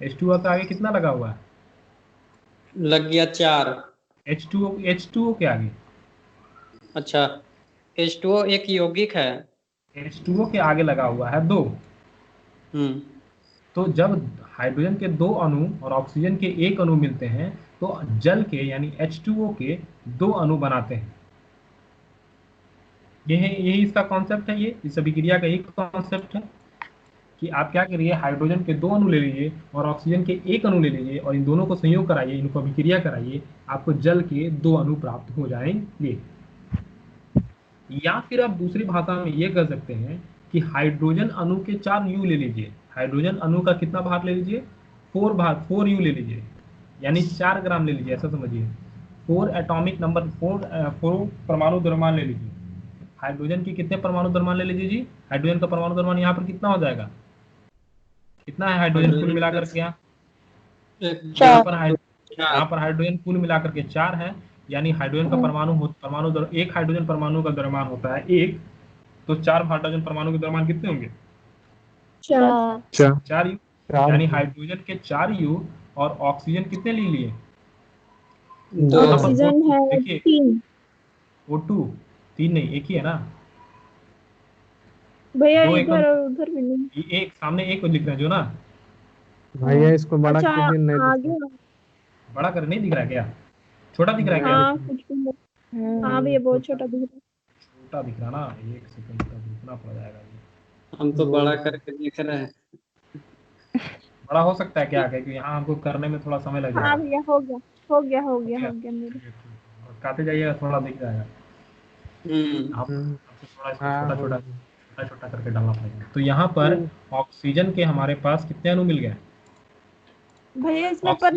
H2O के आगे कितना लगा हुआ है? लग गया 4। H2O के आगे, अच्छा, H2O एक यौगिक है। H2O के आगे लगा हुआ है 2। तो जब हाइड्रोजन के 2 अणु और ऑक्सीजन के 1 अणु मिलते हैं तो जल के यानी H2O के 2 अणु बनाते हैं। यही इसका कॉन्सेप्ट है। ये इस अभिक्रिया का एक कॉन्सेप्ट है कि आप क्या करिए, हाइड्रोजन के 2 अणु ले लीजिए और ऑक्सीजन के 1 अणु ले लीजिए और इन दोनों को संयोग कराइए, इनको अभिक्रिया कराइए, आपको जल के 2 अणु प्राप्त हो जाएंगे। या फिर आप दूसरी भाषा में ये कह सकते हैं कि हाइड्रोजन अणु के 4 यू ले लीजिए। हाइड्रोजन अणु का कितना भाग ले लीजिए? 4 यू ले लीजिए, यानी 4 ग्राम ले लीजिए, ऐसा समझिए। 4 एटॉमिक नंबर, 4 परमाणु द्रव्यमान ले लीजिए। हाइड्रोजन की कितने परमाणु द्रव्यमान ले लीजिए जी? हाइड्रोजन का परमाणु द्रव्यमान यहाँ पर कितना हो जाएगा? कितना है हाइड्रोजन कुल मिलाकर के? यहाँ पर हाइड्रोजन कुल मिलाकर के 4 है, यानी हाइड्रोजन का परमाणु एक हाइड्रोजन परमाणु का द्रव्यमान होता है 1, तो 4 हाइड्रोजन परमाणु के द्रव्यमान कितने होंगे? 4 4 यू। यानी हाइड्रोजन के 4 यू और ऑक्सीजन कितने ले लिए? 2 यहाँ पर ऑक्सीजन है देखिए 3 O2 3 नहीं, एक ही है ना, भैया, 2 इधर एकम और उधर भी नहीं। एक सामने एक लिख रहे हैं जो ना, भैया इसको बड़ा अच्छा, कीजिए, नहीं आगे बड़ा कर नहीं दिख रहा है क्या? छोटा दिख रहा है क्या? हाँ कुछ भी नहीं। हाँ भैया, बहुत छोटा दिख रहा है। छोटा दिख रहा ना, एक सेकंड तक रुकना पड़ जाएगा ये। हम तो बड़ा करके देख रहे हैं। बड़ा हो सकता है क्या, क्योंकि यहाँ हमको करने में थोड़ा समय लग हाँ जाएगा। भैया, हो गया हो गया हो गया हो गया मेरे। काटे जाइएगा, थोड़ा दिख जाएगा। आप थोड़ा इसको हाँ, छोटा छोटा करके डालना पड़ेगा। तो यहाँ पर ऑक्सीजन के हमारे पास कितने अणु मिल गए? भैया इसमें पर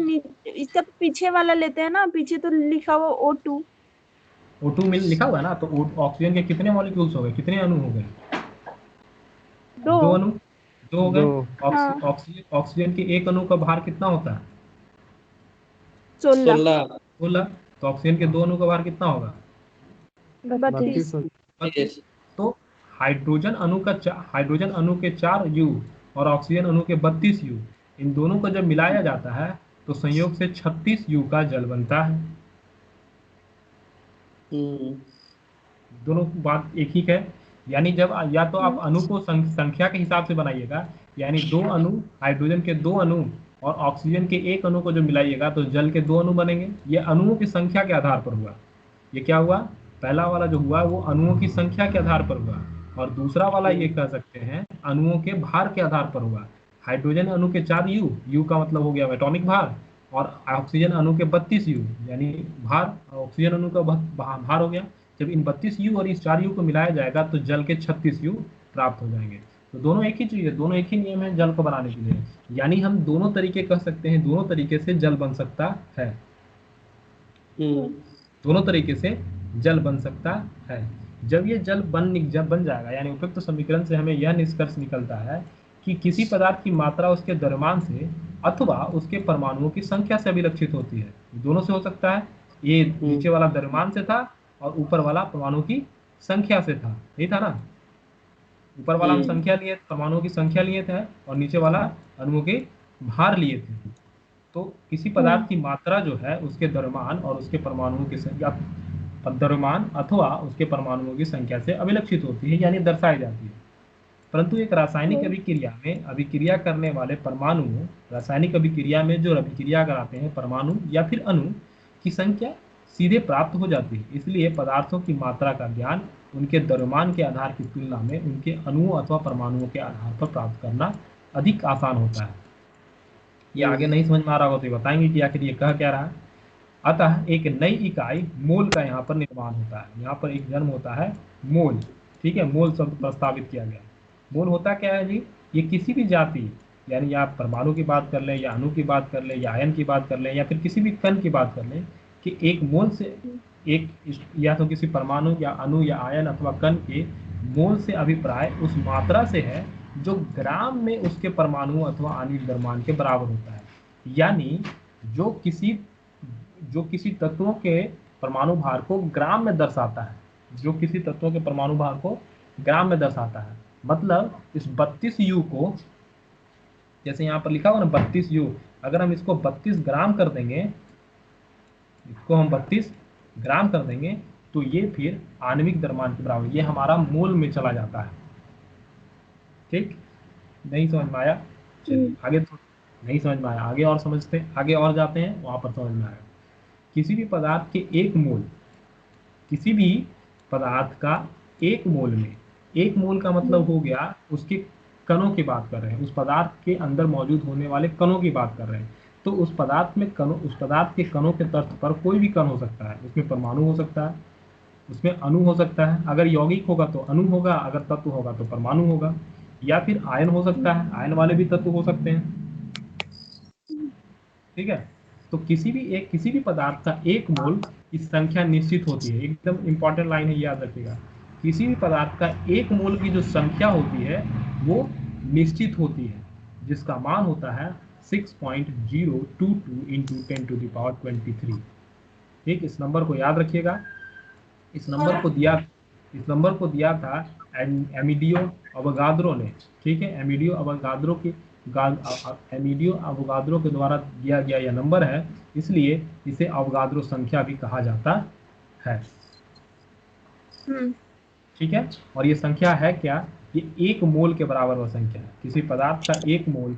इसका पीछे वाला लेते हैं ना, पीछे तो लिखा हुआ O2। O2 मिल लिखा हुआ है ना, तो ऑक्सीजन के कितने मॉलिक्यूल्स हो गए, कितने अणु हो गए? 2 2 अणु, 2 हो गए। हाँ। ऑक्सीजन के एक अणु का भार कितना होता है? 16 16। तो ऑक्सीजन के 2 अणु का भार कितना होगा? 32 32। तो हाइड्रोजन अणु के 4 यू और ऑक्सीजन अणु के 32 यू, इन दोनों को जब मिलाया जाता है तो संयोग से 36 यू का जल बनता है। दोनों बात एक ही है। यानी जब या तो आप अणु को संख्या के हिसाब से बनाइएगा, यानी 2 अणु, हाइड्रोजन के 2 अणु और ऑक्सीजन के एक अणु को जो मिलाइएगा तो जल के 2 अणु बनेंगे। ये अणुओं की संख्या के आधार पर हुआ। ये क्या हुआ? पहला वाला जो हुआ वो अणुओं की संख्या के आधार पर हुआ, और दूसरा वाला ये कह सकते हैं अणुओं के भार के आधार पर हुआ। हाइड्रोजन अणु के 4 यू का मतलब हो गया एटॉमिक भार, और ऑक्सीजन अणु के 32 यू यानी भार, ऑक्सीजन अणु का भार हो गया। जब इन 32 यू और इस 4 यू को मिलाया जाएगा तो जल के 36 यू प्राप्त हो जाएंगे। तो दोनों एक ही चीज है, दोनों एक ही नियम है जल को बनाने के लिए। यानी हम दोनों तरीके कह सकते हैं, दोनों तरीके से जल बन सकता है। दोनों तरीके से जल बन सकता है। जब ये जब बन जाएगा, यानी उपयुक्त समीकरण से हमें यह निष्कर्ष निकलता है कि किसी पदार्थ की मात्रा उसके द्रव्यमान से अथवा उसके परमाणुओं की संख्या से अभिलक्षित होती है। दोनों से हो सकता है। ये नीचे वाला द्रव्यमान से था और ऊपर वाला परमाणु की संख्या से था, यही था ना। ऊपर वाला हम संख्या लिए, परमाणुओं की संख्या लिए थे, और नीचे वाला अणुओं के भार लिए थे। तो किसी पदार्थ की मात्रा जो है उसके द्रव्यमान और उसके परमाणुओं की संख्या, द्रव्यमान अथवा उसके परमाणुओं की संख्या से अभिलक्षित होती है, यानी दर्शाई जाती है। परंतु एक रासायनिक अभिक्रिया में अभिक्रिया करने वाले परमाणु, रासायनिक अभिक्रिया में जो अभिक्रिया कराते हैं परमाणु या फिर अणु की संख्या सीधे प्राप्त हो जाती है। इसलिए पदार्थों की मात्रा का ज्ञान उनके द्रव्यमान के आधार की तुलना में उनके अणुओं अथवा परमाणुओं के आधार पर प्राप्त करना अधिक आसान होता है। ये आगे नहीं समझ में आ रहा हो तो ये बताएंगे कि आखिर ये कह क्या रहा है। अतः एक नई इकाई मोल का यहाँ पर निर्माण होता है। यहाँ पर एक जन्म होता है मोल। ठीक है, मोल शब्द प्रस्तावित किया गया। मोल होता क्या है जी? ये किसी भी जाति, यानी आप परमाणु की बात कर लें या अणु की बात कर लें या आयन की बात कर लें या फिर किसी भी कण की बात कर लें, कि एक मोल से एक, या तो किसी परमाणु या अणु या आयन अथवा कण के मोल से अभिप्राय उस मात्रा से है जो ग्राम में उसके परमाणु अथवा आणविक द्रव्यमान के बराबर होता है। यानी जो किसी तत्वों के परमाणु भार को ग्राम में दर्शाता है, जो किसी तत्वों के परमाणु भार को ग्राम में दर्शाता है। मतलब इस 32 यू को, जैसे यहाँ पर लिखा हुआ ना 32 यू, अगर हम इसको 32 ग्राम कर देंगे, इसको हम 32 ग्राम कर देंगे तो ये फिर आणविक द्रव्यमान के बराबर, ये हमारा मोल में चला जाता है। ठीक, नहीं समझ में आया? चलिए आगे, तो नहीं समझ में आया, आगे और समझते हैं, आगे और जाते हैं, वहां पर समझ में आएगा। किसी भी पदार्थ के एक मोल, किसी भी पदार्थ का एक मोल में, एक मोल का मतलब हो गया उसके कणों की बात कर रहे हैं, उस पदार्थ के अंदर मौजूद होने वाले कणों की बात कर रहे हैं। तो उस पदार्थ में कणों, उस पदार्थ के कणों के तर्थ पर कोई भी कण हो सकता है। उसमें परमाणु हो सकता है, उसमें अणु हो सकता है, अगर यौगिक होगा तो अणु होगा, अगर तत्व होगा तो परमाणु होगा, या फिर आयन हो सकता है, आयन वाले भी तत्व हो सकते हैं। ठीक है, तो किसी भी पदार्थ का एक मोल की संख्या निश्चित होती है। एकदम इंपॉर्टेंट लाइन है, याद रखिएगा। किसी भी पदार्थ का एक मोल की जो संख्या होती है वो निश्चित होती है, जिसका मान होता है 6.022 × 10⁻23। ठीक, इस नंबर को याद रखिएगा। इस नंबर को दिया था एमिडियो अवोगाद्रो ने। ठीक है, एमिडियो अवोगाद्रो के द्वारा दिया गया यह नंबर है, इसलिए इसे अवोगाद्रो संख्या भी कहा जाता है। ठीक है, और ये संख्या है क्या? ये 1 मोल के बराबर वह संख्या है। किसी पदार्थ का 1 मोल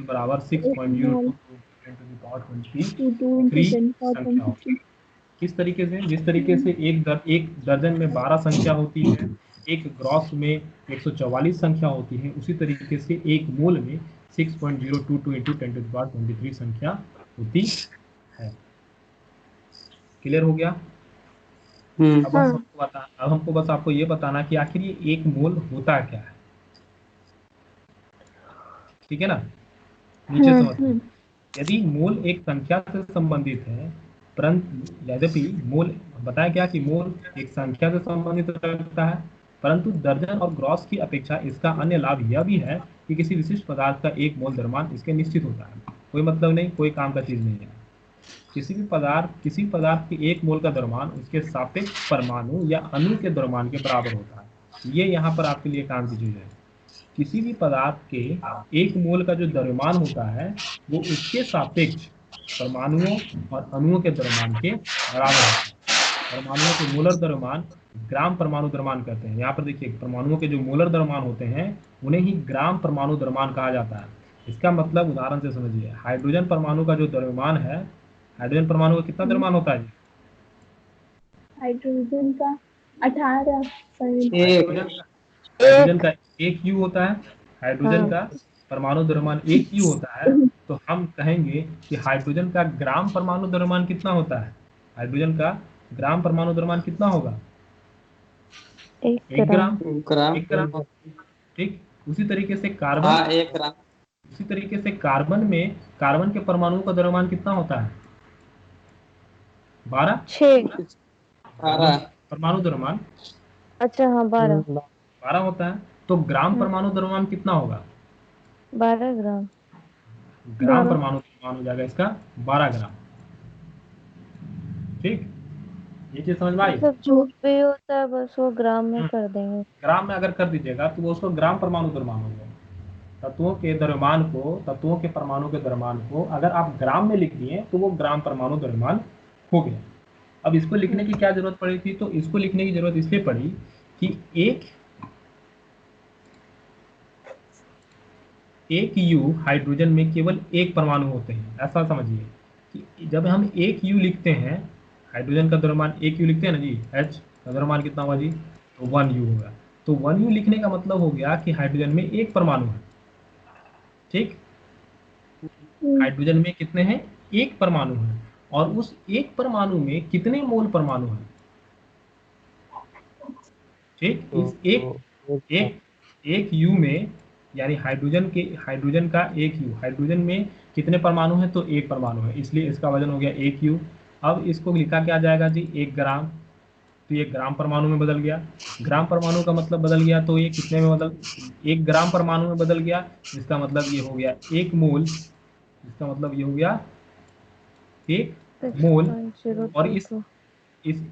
बराबर 6.022 × 10⁻23 संख्या होती है। किस तरीके से? जिस तरीके से एक दर्जन में 12 संख्या होती है, एक ग्रॉस में 144 संख्या होती है, उसी तरीके से एक मोल में 6.022 × 10⁻23 संख्या होती है। क्लियर हो गया? अब हमको बस आपको ये बताना कि आखिर ये 1 मोल होता क्या है। ठीक है ना? नीचे समझते, यदि मोल एक संख्या से संबंधित है, परंतु यद्यपि मोल बताया क्या कि मोल एक संख्या से संबंधित रखता है, परंतु दर्जन और ग्रॉस की अपेक्षा इसका अन्य लाभ यह भी है कि किसी विशिष्ट पदार्थ का 1 मोल द्रव्यमान इसके निश्चित होता है। कोई मतलब नहीं, कोई काम का चीज नहीं है। किसी पदार्थ के 1 मोल का द्रव्यमान उसके सापेक्ष परमाणु या अणु के द्रव्यमान के बराबर होता है। ये यहाँ पर आपके लिए काम की चीज है। किसी भी पदार्थ के 1 मोल का जो द्रव्यमान होता है वो उसके सापेक्ष परमाणुओं और अणुओं के द्रव्यमान के बराबर होता है। परमाणुओं के मोलर द्रव्यमान ग्राम परमाणु द्रव्यमान कहते हैं। यहाँ पर देखिए, परमाणुओं के जो मोलर द्रव्यमान होते हैं उन्हें ही ग्राम परमाणु द्रव्यमान कहा जाता है। इसका मतलब उदाहरण से समझिए, हाइड्रोजन परमाणु का जो द्रव्यमान है, हाइड्रोजन परमाणु का कितना द्रव्यमान होता है? हाइड्रोजन का 18। हाइड्रोजन का 1 यू होता है। हाइड्रोजन का परमाणु द्रव्यमान 1 यू होता है। तो हम कहेंगे कि हाइड्रोजन का ग्राम परमाणु द्रव्यमान कितना होता है? हाइड्रोजन का ग्राम परमाणु द्रव्यमान कितना होगा? 1 ग्राम। ठीक, उसी तरीके से कार्बन, 1 ग्राम। उसी तरीके से कार्बन के परमाणुओं का द्रव्यमान कितना होता है? 12 परमाणु द्रव्यमान। अच्छा हाँ 12 होता है। तो ग्राम परमाणु द्रव्यमान कितना होगा? 12 ग्राम। ग्राम परमाणु द्रव्यमान हो जाएगा इसका 12 ग्राम। ठीक, ये चीज समझ में आई? सब जो भी होता है बस वो ग्राम में कर देंगे। ग्राम में अगर कर दीजिएगा तो वो उसको ग्राम परमाणु द्रव्यमान हो जाएगा। तत्वों के परमाणु के द्रव्यमान को अगर आप ग्राम में लिख दिए तो वो ग्राम परमाणु द्रव्यमान हो गया। अब इसको लिखने की क्या जरूरत पड़ी थी? तो इसको लिखने की जरूरत इसलिए पड़ी कि एक यू हाइड्रोजन में केवल 1 परमाणु होते हैं। ऐसा समझिए कि जब हम 1 यू लिखते हैं, हाइड्रोजन का द्रव्यमान 1 यू लिखते हैं ना जी, H का द्रव्यमान कितना हुआ जी? तो 1 यू होगा। तो 1 यू लिखने का मतलब हो गया कि हाइड्रोजन में 1 परमाणु है। ठीक, हाइड्रोजन में कितने हैं? 1 परमाणु है। और उस 1 परमाणु में कितने मोल परमाणु है? ठीक, इस एक यू में, यानी हाइड्रोजन का 1 यू, हाइड्रोजन में कितने परमाणु हैं? तो 1 परमाणु है, इसलिए इसका वजन हो गया 1 यू। अब इसको लिखा क्या जाएगा जी? 1 ग्राम। तो ये ग्राम परमाणु में बदल गया। ग्राम परमाणु का मतलब बदल गया, तो ये कितने में 1 ग्राम परमाणु में बदल गया। इसका मतलब ये हो गया 1 मोल। इसका मतलब ये हो गया 1 मोल। और इस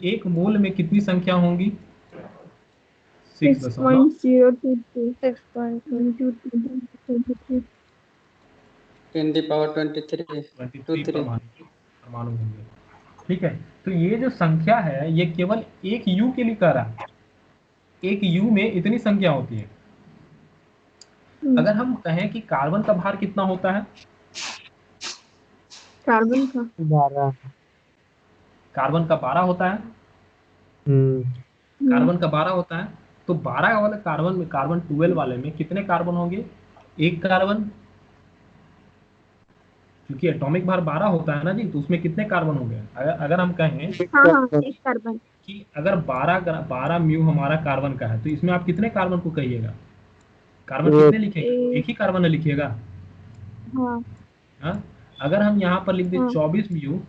1 मोल में कितनी संख्या होंगी? 6.022 परमाणु होंगे। ठीक है, तो ये जो संख्या है ये केवल 1 यू के लिए कह रहा है। 1 यू में इतनी संख्या होती है। अगर हम कहें कि कार्बन का भार कितना होता है? कार्बन का 12 होता है। कार्बन का 12 होता है। तो 12 वाले कार्बन में, कार्बन 12 वाले में कितने कार्बन होंगे? 1 कार्बन। क्योंकि एटॉमिक भार 12 होता है ना जी, तो उसमें कितने कार्बन होंगे? अगर हम कहें 1 कार्बन कि अगर 12 म्यू हमारा कार्बन का है, तो इसमें आप कितने कार्बन को कहिएगा? कार्बन कितने लिखेगा? 1 ही कार्बन लिखिएगा। हाँ, अगर हम यहाँ पर लिख दें 24 म्यू,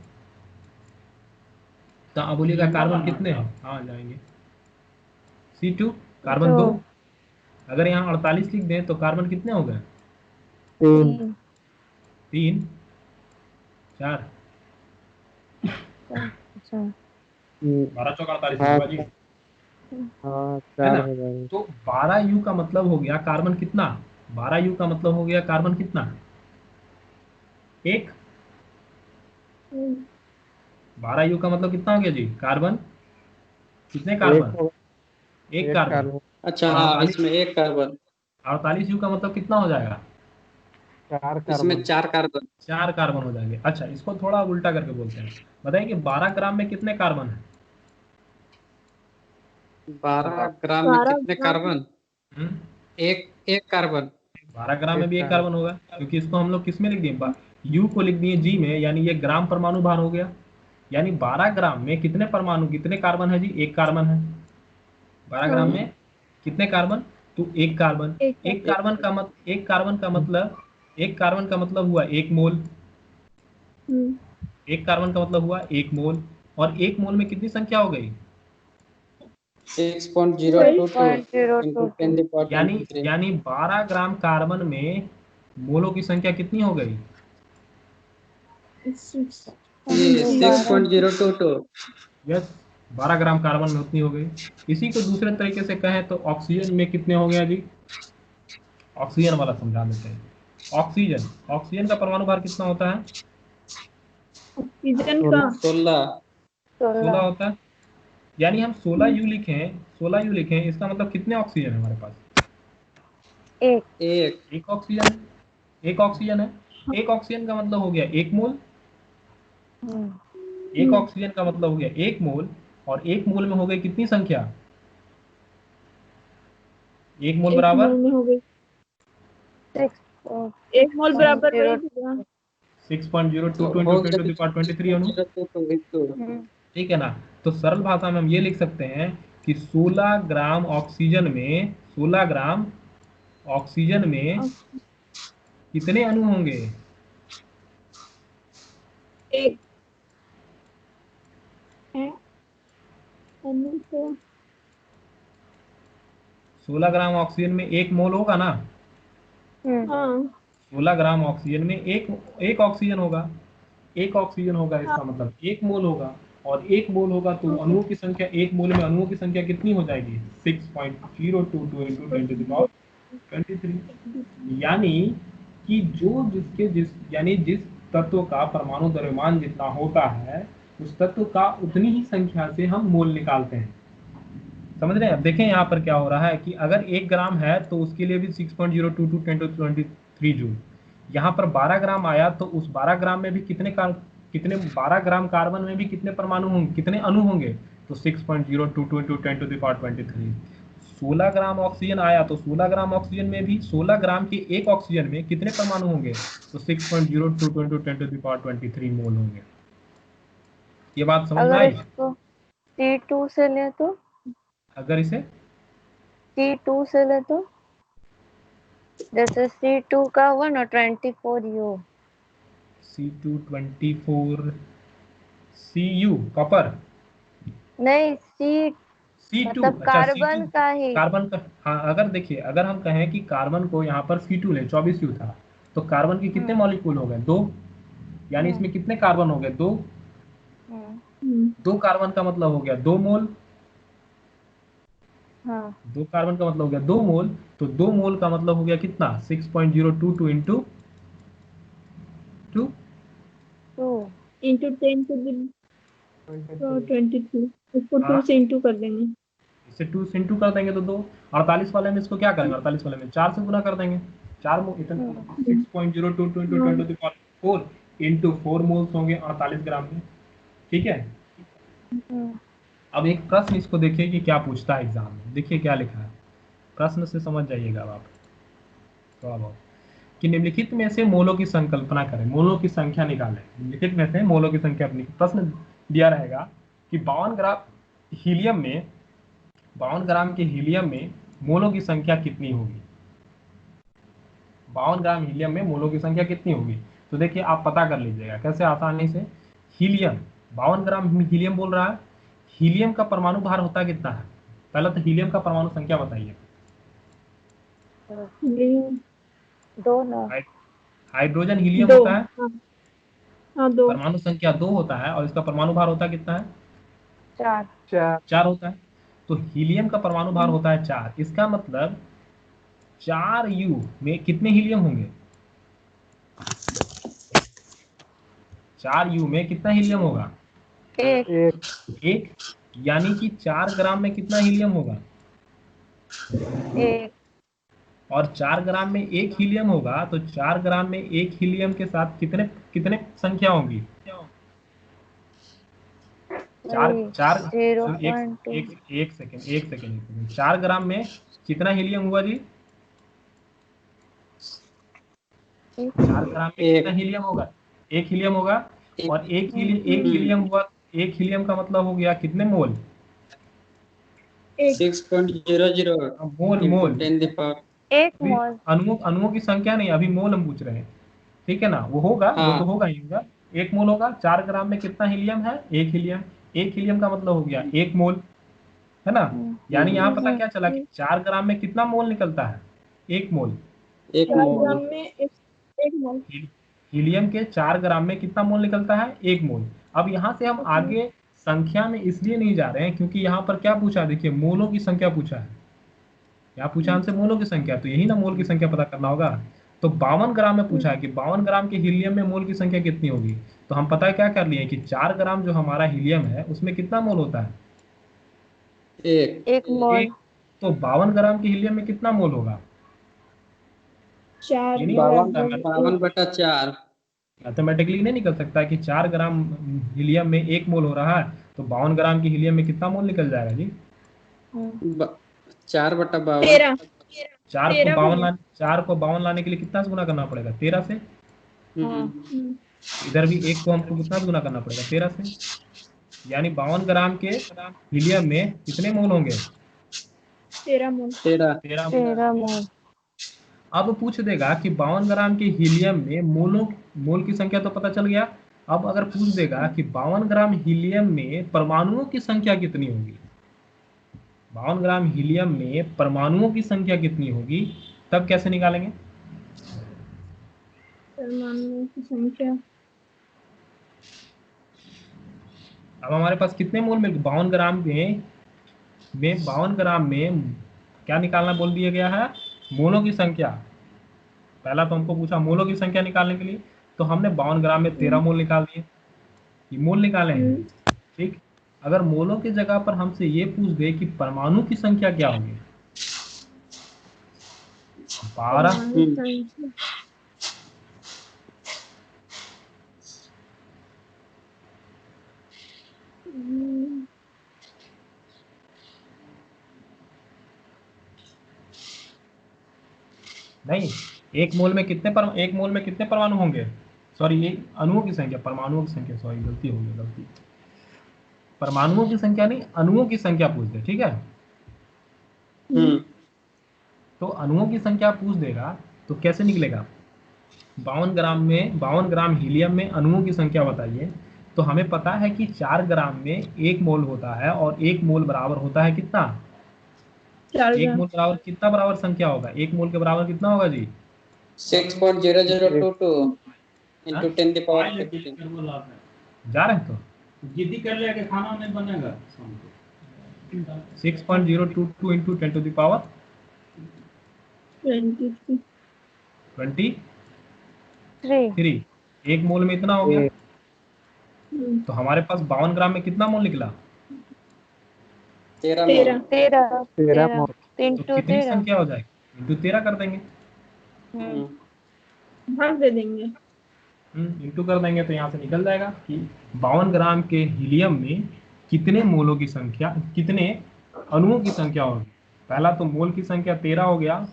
तो आप बोलिएगा कार्बन कितने हैं? हाँ जाएंगे C2 कार्बन 2। अगर यहाँ 48 लिख दें तो कार्बन कितने हो गए? 3 4 अच्छा 12 चौक 48 हाँ शिवा जी, हाँ, है 4 ना। हो जाएंगे। तो 12U का मतलब हो गया कार्बन कितना, 12U का मतलब हो गया कार्बन कितना, एक। 12U का मतलब कितना हो गया जी, कार्बन कितने एक कार्बन, होगा, एक एक कार्बन। कार्बन, अच्छा और हाँ, 48, इसमें एक कार्बन, 48U का मतलब कितना हो जाएगा, 4 इसमें कार्बन। 4 कार्बन। 4 कार्बन हो जाएंगे। अच्छा, इसको थोड़ा उल्टा करके बोलते हैं, बताइए कि 12 ग्राम में कितने कार्बन है। 12 ग्राम में 12 कितने ग्राम कार्बन? हम्म, एक एक कार्बन। 12 ग्राम में एक भी एक कार्बन। कार्बन होगा, क्योंकि इसको हम लोग किस में लिख दिए, यू को लिख दिए जी में, यानी ये ग्राम परमाणु भार हो गया। यानी 12 ग्राम में कितने परमाणु, कितने कार्बन है जी, एक कार्बन है। 12 हाँ, ग्राम में कितने कार्बन, तो एक कार्बन। एक है। एक कार्बन का मत एक कार्बन का मतलब, एक कार्बन का मतलब हुआ एक मोल, हम्म, एक कार्बन का मतलब हुआ एक मोल। और एक मोल में कितनी संख्या हो गई, 6.022 into 6.022। 10 the power यानी 23। यानी 12 ग्राम कार्बन में मोलों की संख्या कितनी हो गई, ये 12। 6.022। यस, 12 ग्राम कार्बन में उतनी हो गई। इसी को दूसरे तरीके से कहें तो ऑक्सीजन में कितने हो गया जी, ऑक्सीजन वाला समझा देते हैं। ऑक्सीजन, ऑक्सीजन का परमाणु भार कितना होता है, ऑक्सीजन का 16। 16। 16 16। होता है। यानी हम 16U लिखें, 16U लिखें, इसका मतलब कितने ऑक्सीजन है हमारे पास, एक। एक। एक ऑक्सीजन, एक ऑक्सीजन है। एक ऑक्सीजन का मतलब हो गया एक मोल, हम्म, एक ऑक्सीजन का मतलब हो गया एक मोल। और एक मोल में हो गई कितनी संख्या, एक मोल एक बराबर मोल में हो गई, 1 मोल बराबर वही 6.0। होगा। 6.022 हो into 10 गया to the power 23 अणु, 6.022। ठीक है ना। तो सरल भाषा में हम ये लिख सकते हैं कि 16 ग्राम ऑक्सीजन में, 16 ग्राम ऑक्सीजन में कितने अणु होंगे, एक है अनु तो 16 ग्राम ऑक्सीजन में एक मोल होगा ना, हाँ 16 ग्राम ऑक्सीजन में एक एक ऑक्सीजन होगा, एक ऑक्सीजन होगा, हाँ इसका मतलब एक मोल होगा। और एक मोल होगा तो अणुओं की संख्या, एक मोल में अणुओं की संख्या कितनी हो जाएगी, 6.022 into 10 to the power 23। यानी कि जो जिसके जिस यानी जिस तत्व का परमाणु द्रव्यमान जितना होता है, उस तत्व का उतनी ही संख्या से हम मोल निकालते हैं। समझ रहे हैं। अब देखें यहाँ पर क्या हो रहा है कि अगर 1 ग्राम है तो उसके लिए भी 6.022 10 to 23 जूल। यहाँ पर 12 ग्राम आया तो उस 12 ग्राम में भी कितने 12 ग्राम कार्बन में भी कितने परमाणु होंगे, कितने अणु होंगे, तो 6.022 into 10 to the power 23। 16 gram oxygen आया तो 16 ग्राम ऑक्सीजन में भी 16 ग्राम के एक ऑक्सीजन में कितने परमाणु होंगे, तो 6.022 into 10 to the power 23 मोल होंगे। ये बात समझ में अगर आई। इसको C2 से ले तो, अगर इसे C2 से ले तो जैसे C2 का हुआ ना 24U। C224 Cu कॉपर, नहीं, C C2 मतलब अच्छा C2 कार्बन का ही। कार्बन का। हाँ, अगर देखिए, अगर हम कहें कि कार्बन को यहाँ पर C2 ले, 24U था, तो कार्बन के कितने हम्म। मॉलिक्यूल हो गए, दो। यानी हम्म। इसमें कितने कार्बन हो गए, दो। हम्म। दो कार्बन का मतलब हो गया 2 मोल, हाँ। 2 कार्बन का मतलब हो गया 2 मोल। तो 2 मोल का मतलब हो गया कितना, 6.022 into 2, two. Into 10 to the 23। 23, इसको 2 हाँ, से इंटू कर देंगे। इसे 2 से इंटू कर देंगे तो 2। 48 वाले में इसको क्या करेंगे, 48 वाले में 4 से गुना कर देंगे। 4 इतना हम्म। 6.022 into 10 to the power 4 into 4 moles होंगे 48 ग्राम में, ठीक है। हम्म। अब एक प्रश्न इसको देखिए कि क्या पूछता है एग्जाम में, देखिए क्या लिखा है, प्रश्न से समझ जाइएगा अब आप थोड़ा बहुत, कि निम्नलिखित में से मोलों की संकल्पना करें, मोलों की संख्या निकालें। निम्नलिखित में से मोलों की संख्या अपनी, प्रश्न दिया रहेगा कि 52 ग्राम हीलियम में, 52 ग्राम के हीलियम में मोलों की संख्या कितनी होगी, 52 ग्राम हीलियम में मोलों की संख्या कितनी होगी। तो देखिए आप पता कर लीजिएगा कैसे, आसानी से। हीलियम, 52 ग्राम हीलियम बोल रहा है। हीलियम का परमाणु भार होता है कितना है, पहले तो हीलियम का परमाणु संख्या बताइए। दो ना। हाइड्रोजन हीलियम दो, होता है, हाँ हाँ 2। परमाणु संख्या 2 होता है और इसका परमाणु भार होता है कितना है? 4। 4। 4 होता है। तो हीलियम का परमाणु भार होता है 4। इसका मतलब 4U में कितने हीलियम होंगे? 4U में कितना हीलियम होगा? 1। 1। 1। यानी कि 4 ग्राम में कितना हीलियम होगा? 1। और 4 ग्राम में 1 हीलियम होगा, तो 4 ग्राम में 1 हीलियम के साथ कितने कितने संख्या होंगी? चार वही चार एक 0.2। एक एक सेकेंड, एक सेकेंड, एक सेकेंड। 4 ग्राम में कितना हीलियम हुआ जी? 4 ग्राम में कितना एक हीलियम होगा? 1 हीलियम होगा। एक और एक हीलियम हुआ। 1 हीलियम का मतलब हो गया कितने मोल? 6.00 मोल इंटू मोल। 10⁻। 1 अभी मोल। अणुओं की संख्या नहीं, अभी मोल हम पूछ रहे हैं। ठीक है ना, वो होगा, वो तो हाँ होगा ही होगा। 1 मोल होगा। 4 ग्राम में कितना हीलियम है? 1 हीलियम। 1 हीलियम का मतलब हो गया 1 मोल, है ना? यानी यहाँ पता क्या चला कि 4 ग्राम में कितना मोल निकलता है? 1 मोल। 1 4 मोल। ग्राम में 1 मोल। हीलियम के 4 ग्राम में कितना मोल निकलता है? 1 मोल। अब यहाँ से हम आगे संख्या में इसलिए नहीं जा रहे हैं क्योंकि यहाँ पर क्या पूछा है, देखिए मोलों की संख्या पूछा है। यहाँ पूछा हमसे मोलों की संख्या, तो यही ना मोल की संख्या पता करना होगा। तो 52 ग्राम में पूछा है कि 52 ग्राम के हीलियम में मोल की संख्या कितनी होगी। तो हम पता है क्या कर लिए कि 4 ग्राम जो हमारा हीलियम है उसमें कितना मोल होता है? 1 1 मोल। एक। तो 52 ग्राम के हीलियम में कितना मोल होगा? 4 ये नहीं हो सकता, 52/4। मैथमेटिकली नहीं निकल सकता कि 4 ग्राम हीलियम में 1 मोल हो रहा है, तो 52 ग्राम की हीलियम में कितना मोल निकल जाएगा जी? 4/52। 13। 4 को 13 52 भैया। लाने 4 को 52 लाने के लिए कितना से गुना करना पड़ेगा? 13 से। हम्म, इधर भी 1 को हमको कितना से गुना करना पड़ेगा? 13 से। यानी 52 ग्राम के हीलियम में कितने मोल होंगे? 13 मोल। 13। 13 मोल। 13 मोल। अब पूछ देगा कि 52 ग्राम के हीलियम में मोल की संख्या तो पता चल गया। अब अगर पूछ देगा कि 52 ग्राम हीलियम में परमाणुओं की संख्या कितनी होगी, 52 ग्राम हीलियम में परमाणुओं की संख्या कितनी होगी, तब कैसे निकालेंगे? परमाणुओं की संख्या। अब हमारे पास कितने मोल मिल 52 ग्राम में 52 ग्राम में क्या निकालना बोल दिया गया है? मोलों की संख्या। पहला तो हमको पूछा मोलों की संख्या निकालने के लिए, तो हमने 52 ग्राम में 13 मोल निकाल दिए। ये मोल निकाले हैं। ठीक। अगर मोलों की जगह पर हमसे ये पूछ दे कि परमाणु की संख्या क्या होगी, 12। परमाणु संख्या। नहीं, एक मोल में कितने परमाणु होंगे? सॉरी, ये अणुओं की संख्या, परमाणुओं की संख्या, सॉरी गलती हो गई, गलती। परमाणुओं की संख्या नहीं, अणुओं की संख्या पूछ दे, ठीक है? तो अणुओं की संख्या पूछ देगा तो कैसे निकलेगा? 52 ग्राम हीलियम में अणुओं की संख्या बताइए। तो हमें पता है कि 4 ग्राम में 1 मोल होता है और 1 मोल बराबर होता है कितना? 4 1 ग्राम। मोल बराबर कितना बराबर संख्या होगा? 1 मोल के बराबर कितना होगा जी? 6.0022 हाँ? इंटू 10⁻15। जा रहे हैं तो जिद्दी कर लिया कि खाना नहीं बनेगा शाम को। 6.022 इंटू 10 टू द पावर 23। 23। 1 मोल में इतना हो गया। एक। तो हमारे पास 52 ग्राम में कितना मोल निकला? 13 13। मोल। 13। 13 मोल। तो इंटू कितनी 13। संख्या हो जाएगी? इंटू 13 कर देंगे। भाग दे देंगे। इंटू कर देंगे तो यहाँ से निकल जाएगा कि 52 ग्राम के हीलियम में कितने मोलों की संख्या, कितने अणुओं की संख्या होगी। पहला तो मोल की संख्या 13 हो गया,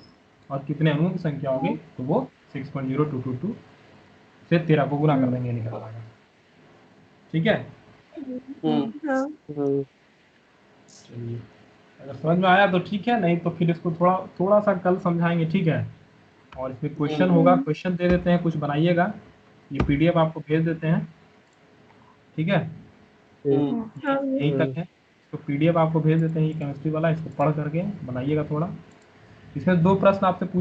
और कितने अणुओं की संख्या होगी तो वो 6.0222 से 13 को गुना कर देंगे, निकल जाएगा। ठीक है, हाँ। चलिए, अगर समझ में आया तो ठीक है, नहीं तो फिर इसको थोड़ा थोड़ा सा कल समझाएंगे, ठीक है? और इसमें क्वेश्चन होगा, क्वेश्चन दे देते हैं, कुछ बनाइएगा। ये पीडीएफ आपको भेज देते हैं, ठीक है? हाँ। यहीं तक है। तो पीडीएफ आपको भेज देते हैं, ये केमिस्ट्री वाला, इसको पढ़ करके बनाइएगा थोड़ा। इसमें 2 प्रश्न आपसे पूछ